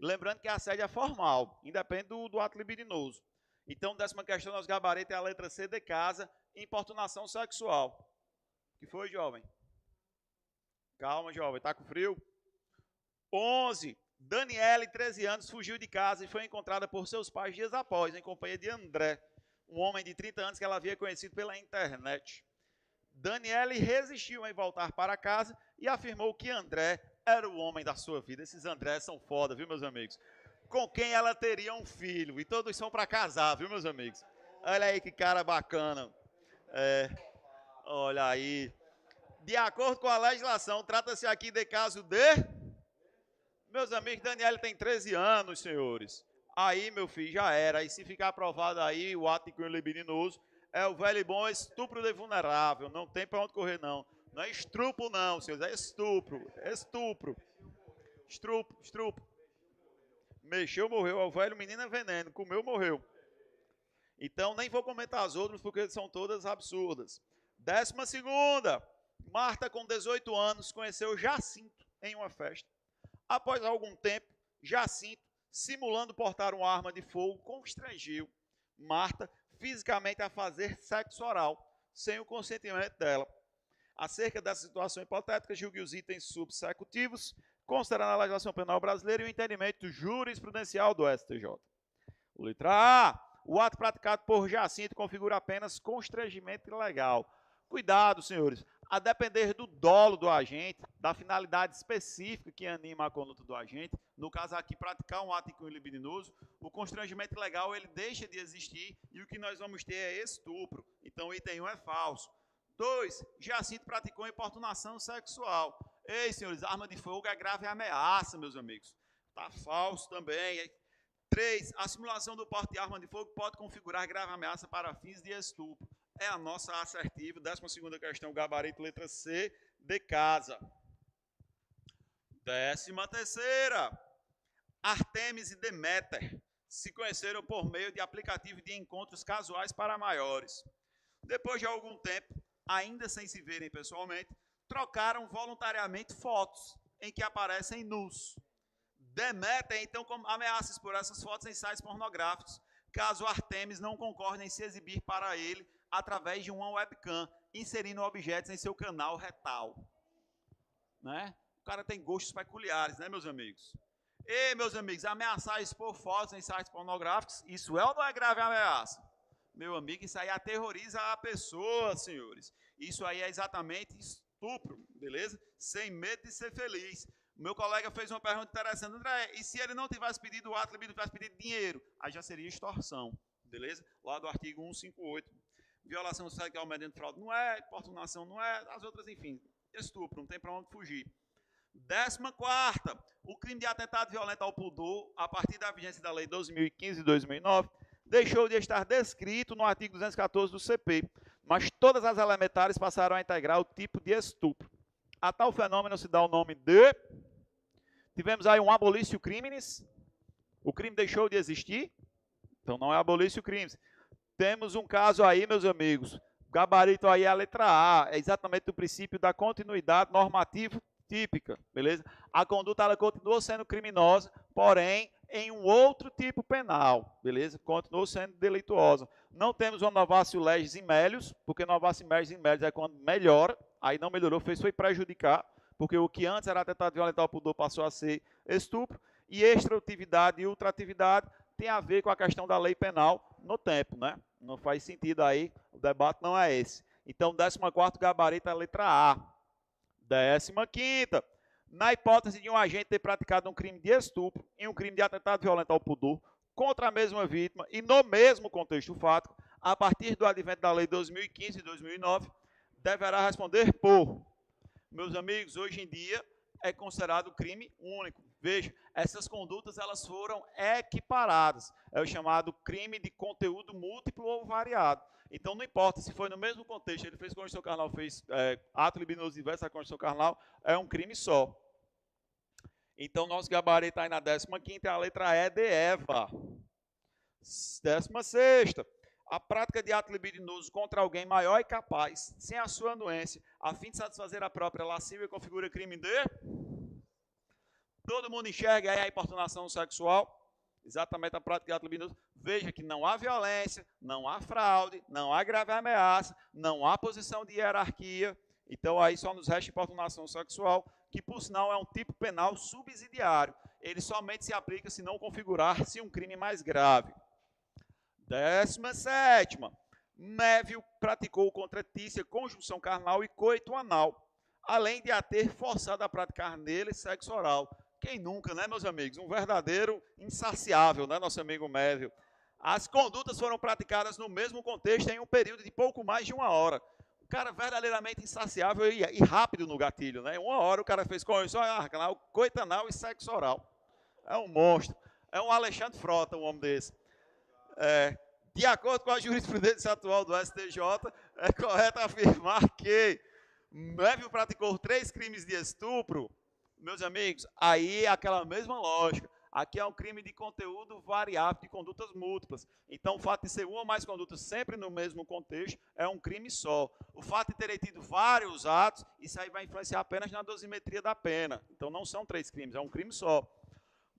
Lembrando que a assédio é formal, independe do ato libidinoso. Então, 10ª questão, nosso gabarito é a letra C de casa, importunação sexual. O que foi, jovem? Calma, jovem, tá com frio? 11. Daniele, 13 anos, fugiu de casa e foi encontrada por seus pais dias após, em companhia de André, um homem de 30 anos que ela havia conhecido pela internet. Daniele resistiu em voltar para casa e afirmou que André era o homem da sua vida. Esses Andrés são foda, viu, meus amigos? Com quem ela teria um filho. E todos são para casar, viu, meus amigos? Olha aí que cara bacana. Olha aí. De acordo com a legislação, trata-se aqui de caso de... Meus amigos, Daniele tem 13 anos, senhores. Aí, meu filho, já era. E se ficar aprovado aí o ato de cunho libidinoso, é o velho e bom estupro de vulnerável. Não tem para onde correr, não. Não é estrupo, não, senhores. É estupro. Estupro. Estupro. Mexeu, morreu. É o velho menino é veneno. Comeu, morreu. Então, nem vou comentar as outras, porque são todas absurdas. 12ª. Marta, com 18 anos, conheceu Jacinto em uma festa. Após algum tempo, Jacinto, simulando portar uma arma de fogo, constrangiu Marta fisicamente a fazer sexo oral, sem o consentimento dela. Acerca dessa situação hipotética, julgue os itens subsecutivos, considerando a legislação penal brasileira e o entendimento jurisprudencial do STJ. Letra A. O ato praticado por Jacinto configura apenas constrangimento ilegal. Cuidado, senhores, a depender do dolo do agente, da finalidade específica que anima a conduta do agente, no caso aqui, praticar um ato de cunho libidinoso, o constrangimento legal ele deixa de existir e o que nós vamos ter é estupro. Então, o item 1 é falso. 2. Jacinto praticou importunação sexual. Ei, senhores, arma de fogo é grave ameaça, meus amigos. Está falso também. 3. A simulação do porte de arma de fogo pode configurar grave ameaça para fins de estupro. É a nossa assertiva. 12ª questão, gabarito, letra C, de casa. 13ª. Artemis e Deméter se conheceram por meio de aplicativo de encontros casuais para maiores. Depois de algum tempo, ainda sem se verem pessoalmente, trocaram voluntariamente fotos em que aparecem nus. Deméter, então, ameaça expor essas fotos em sites pornográficos, caso Artemis não concorde em se exibir para ele através de uma webcam, inserindo objetos em seu canal retal. Né? O cara tem gostos peculiares, né, meus amigos? E, meus amigos, ameaçar expor fotos em sites pornográficos, isso é ou não é grave ameaça? Meu amigo, isso aí aterroriza a pessoa, senhores. Isso aí é exatamente estupro, beleza? Sem medo de ser feliz. O meu colega fez uma pergunta interessante. André, e se ele não tivesse pedido o ato libido, tivesse pedido dinheiro? Aí já seria extorsão, beleza? Lá do artigo 158. Violação sexual mediante fraude não é, importunação não é, as outras, enfim, estupro, não tem para onde fugir. 14ª, o crime de atentado violento ao pudor, a partir da vigência da lei 2015 e 2009, deixou de estar descrito no artigo 214 do CP, mas todas as elementares passaram a integrar o tipo de estupro. A tal fenômeno se dá o nome de... Tivemos aí um abolício crimes, o crime deixou de existir, então não é abolício crimes. Temos um caso aí, meus amigos, gabarito aí é a letra A, é exatamente o princípio da continuidade normativa típica, beleza? A conduta ela continuou sendo criminosa, porém em um outro tipo penal, beleza? Continuou sendo delituosa. Não temos uma novatio legis in melius, porque novatio legis in melius é quando melhora, aí não melhorou, foi prejudicar, porque o que antes era atentado violento ao pudor passou a ser estupro, e extratividade e ultratividade tem a ver com a questão da lei penal no tempo, né? Não faz sentido aí, o debate não é esse. Então, 14º gabarito é a letra A. 15ª, na hipótese de um agente ter praticado um crime de estupro e um crime de atentado violento ao pudor contra a mesma vítima e no mesmo contexto fático, a partir do advento da lei 2015 e 2009, deverá responder por... Meus amigos, hoje em dia é considerado crime único. Veja, essas condutas elas foram equiparadas. É o chamado crime de conteúdo múltiplo ou variado. Então, não importa se foi no mesmo contexto, ele fez constituição carnal, fez ato libidinoso diverso à constituição carnal, é um crime só. Então, nosso gabarito aí na 15ª é a letra E de Eva. 16ª, a prática de ato libidinoso contra alguém maior e capaz, sem a sua anuência, a fim de satisfazer a própria lascívia, configura crime de... Todo mundo enxerga aí a importunação sexual, exatamente a prática de ato libidinoso. Veja que não há violência, não há fraude, não há grave ameaça, não há posição de hierarquia. Então, aí só nos resta importunação sexual, que, por sinal, é um tipo penal subsidiário. Ele somente se aplica se não configurar-se um crime mais grave. 17ª. Mévio praticou contra Tícia conjunção carnal e coito anal, além de a ter forçado a praticar nele sexo oral. Quem nunca, né, meus amigos? Um verdadeiro insaciável, né, nosso amigo Mévio? As condutas foram praticadas no mesmo contexto em um período de pouco mais de 1 hora. O cara verdadeiramente insaciável e rápido no gatilho, né? Em 1 hora o cara fez conjunção carnal, coito anal e sexo oral. É um monstro. É um Alexandre Frota, um homem desse. De acordo com a jurisprudência atual do STJ, é correto afirmar que Mévio praticou 3 crimes de estupro. Meus amigos, aí é aquela mesma lógica. Aqui é um crime de conteúdo variável, de condutas múltiplas. Então, o fato de ser uma ou mais condutas sempre no mesmo contexto é um crime só. O fato de terem tido vários atos, isso aí vai influenciar apenas na dosimetria da pena. Então, não são 3 crimes, é um crime só.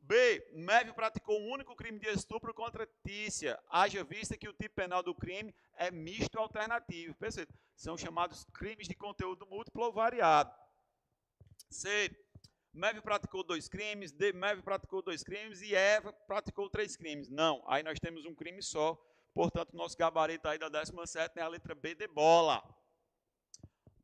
B. Mévio praticou um único crime de estupro contra Tícia. Haja vista que o tipo penal do crime é misto alternativo. Perfeito? São chamados crimes de conteúdo múltiplo ou variado. C. Mévio praticou 2 crimes, D. Mévio praticou 2 crimes e Eva praticou 3 crimes. Não, aí nós temos um crime só. Portanto, nosso gabarito aí da 17ª é a letra B de bola.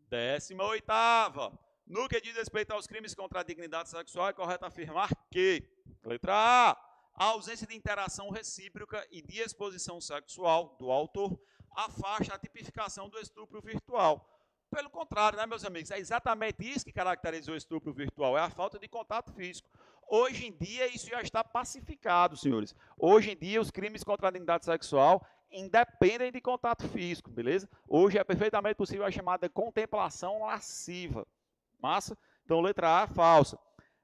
18ª. No que diz respeito aos crimes contra a dignidade sexual, é correto afirmar que, letra A, a ausência de interação recíproca e de exposição sexual do autor afasta a tipificação do estupro virtual. Pelo contrário, né, meus amigos? É exatamente isso que caracteriza o estupro virtual, é a falta de contato físico. Hoje em dia, isso já está pacificado, senhores. Hoje em dia, os crimes contra a dignidade sexual independem de contato físico, beleza? Hoje é perfeitamente possível a chamada contemplação lasciva. Massa? Então, letra A, falsa.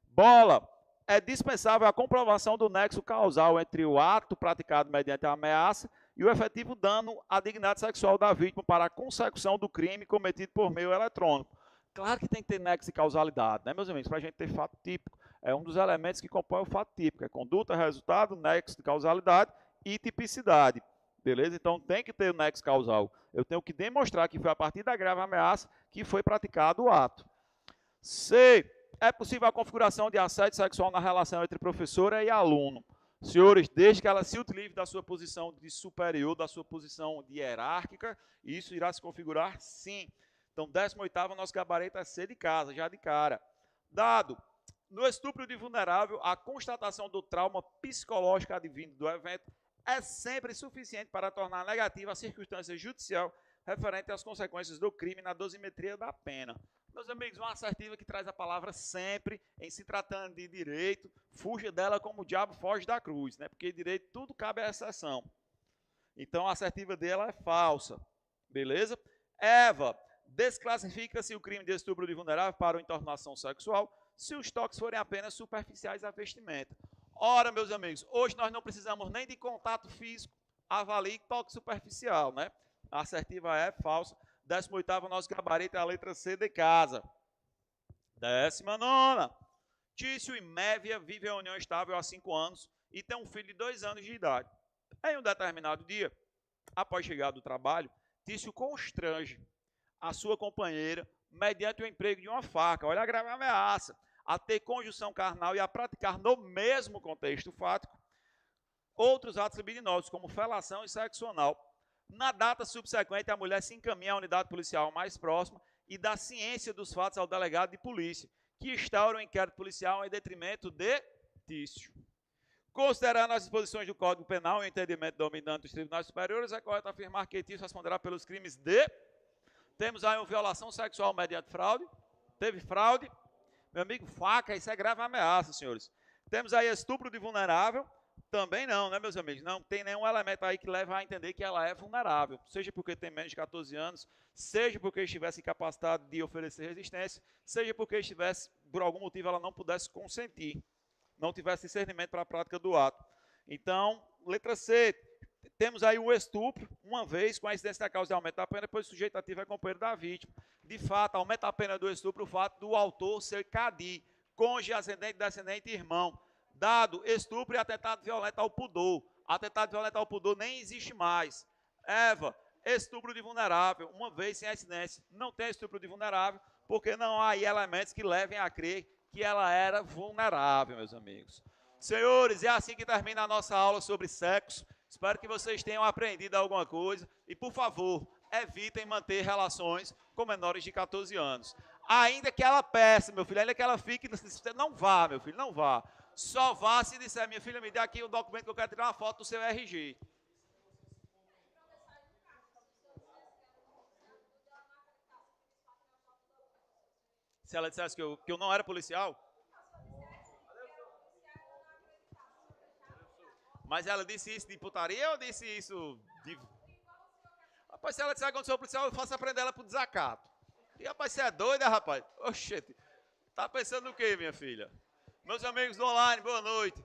Bola. É dispensável a comprovação do nexo causal entre o ato praticado mediante a ameaça e o efetivo dano à dignidade sexual da vítima para a consecução do crime cometido por meio eletrônico. Claro que tem que ter nexo de causalidade, né, meus amigos? Para a gente ter fato típico. É um dos elementos que compõe o fato típico. É conduta, resultado, nexo de causalidade e tipicidade. Beleza? Então tem que ter o nexo causal. Eu tenho que demonstrar que foi a partir da grave ameaça que foi praticado o ato. C. É possível a configuração de assédio sexual na relação entre professora e aluno. Senhores, desde que ela se utilize da sua posição de superior, da sua posição de hierárquica, isso irá se configurar sim. Então, 18º, nosso gabarito é C de casa, já de cara. Dado. No estupro de vulnerável, a constatação do trauma psicológico advindo do evento é sempre suficiente para tornar negativa a circunstância judicial referente às consequências do crime na dosimetria da pena. Meus amigos, uma assertiva que traz a palavra sempre, em se tratando de direito, fuja dela como o diabo foge da cruz, né? Porque direito tudo cabe à exceção. Então a assertiva dela é falsa, beleza? Eva, desclassifica-se o crime de estupro de vulnerável para o entornação sexual se os toques forem apenas superficiais à vestimenta. Ora, meus amigos, hoje nós não precisamos nem de contato físico, avalie toque superficial, né? A assertiva é falsa. 18º, nosso gabarito é a letra C de casa. 19ª. Tício e Mévia vivem em união estável há 5 anos e têm um filho de 2 anos de idade. Em um determinado dia, após chegar do trabalho, Tício constrange a sua companheira mediante o emprego de uma faca, olha a grave ameaça, a ter conjunção carnal e a praticar no mesmo contexto fático outros atos libidinosos, como felação e sexo anal. Na data subsequente, a mulher se encaminha à unidade policial mais próxima e dá ciência dos fatos ao delegado de polícia, que instaura o inquérito policial em detrimento de Tício. Considerando as disposições do Código Penal e o entendimento dominante dos tribunais superiores, é correto afirmar que Tício responderá pelos crimes de... Temos aí uma violação sexual mediante fraude. Teve fraude. Meu amigo, faca, isso é grave ameaça, senhores. Temos aí estupro de vulnerável. Também não, né, meus amigos? Não tem nenhum elemento aí que leva a entender que ela é vulnerável. Seja porque tem menos de 14 anos, seja porque estivesse incapacitado de oferecer resistência, seja porque estivesse, por algum motivo, ela não pudesse consentir, não tivesse discernimento para a prática do ato. Então, letra C, temos aí o estupro, uma vez, com a incidência da causa de aumento da pena, depois o sujeito ativo é companheiro da vítima. De fato, aumenta a pena do estupro o fato do autor ser cadi, cônjuge, ascendente, descendente e irmão. Dado estupro e atentado violento ao pudor. Atentado violento ao pudor nem existe mais. Eva, estupro de vulnerável, uma vez sem incidência. Não tem estupro de vulnerável, porque não há aí elementos que levem a crer que ela era vulnerável, meus amigos. Senhores, é assim que termina a nossa aula sobre sexo. Espero que vocês tenham aprendido alguma coisa. E, por favor, evitem manter relações com menores de 14 anos. Ainda que ela peça, meu filho, ainda que ela fique... Não vá, meu filho, não vá. Só vá se disser, minha filha, me dê aqui o documento que eu quero tirar uma foto do seu RG. Se ela dissesse que eu não era policial? Mas ela disse isso de putaria ou disse isso de... Rapaz, se ela disser que eu não sou policial, eu faço aprender ela pro desacato. E, rapaz, você é doida, rapaz? Oxente, tá pensando o quê, minha filha? Meus amigos do online, boa noite.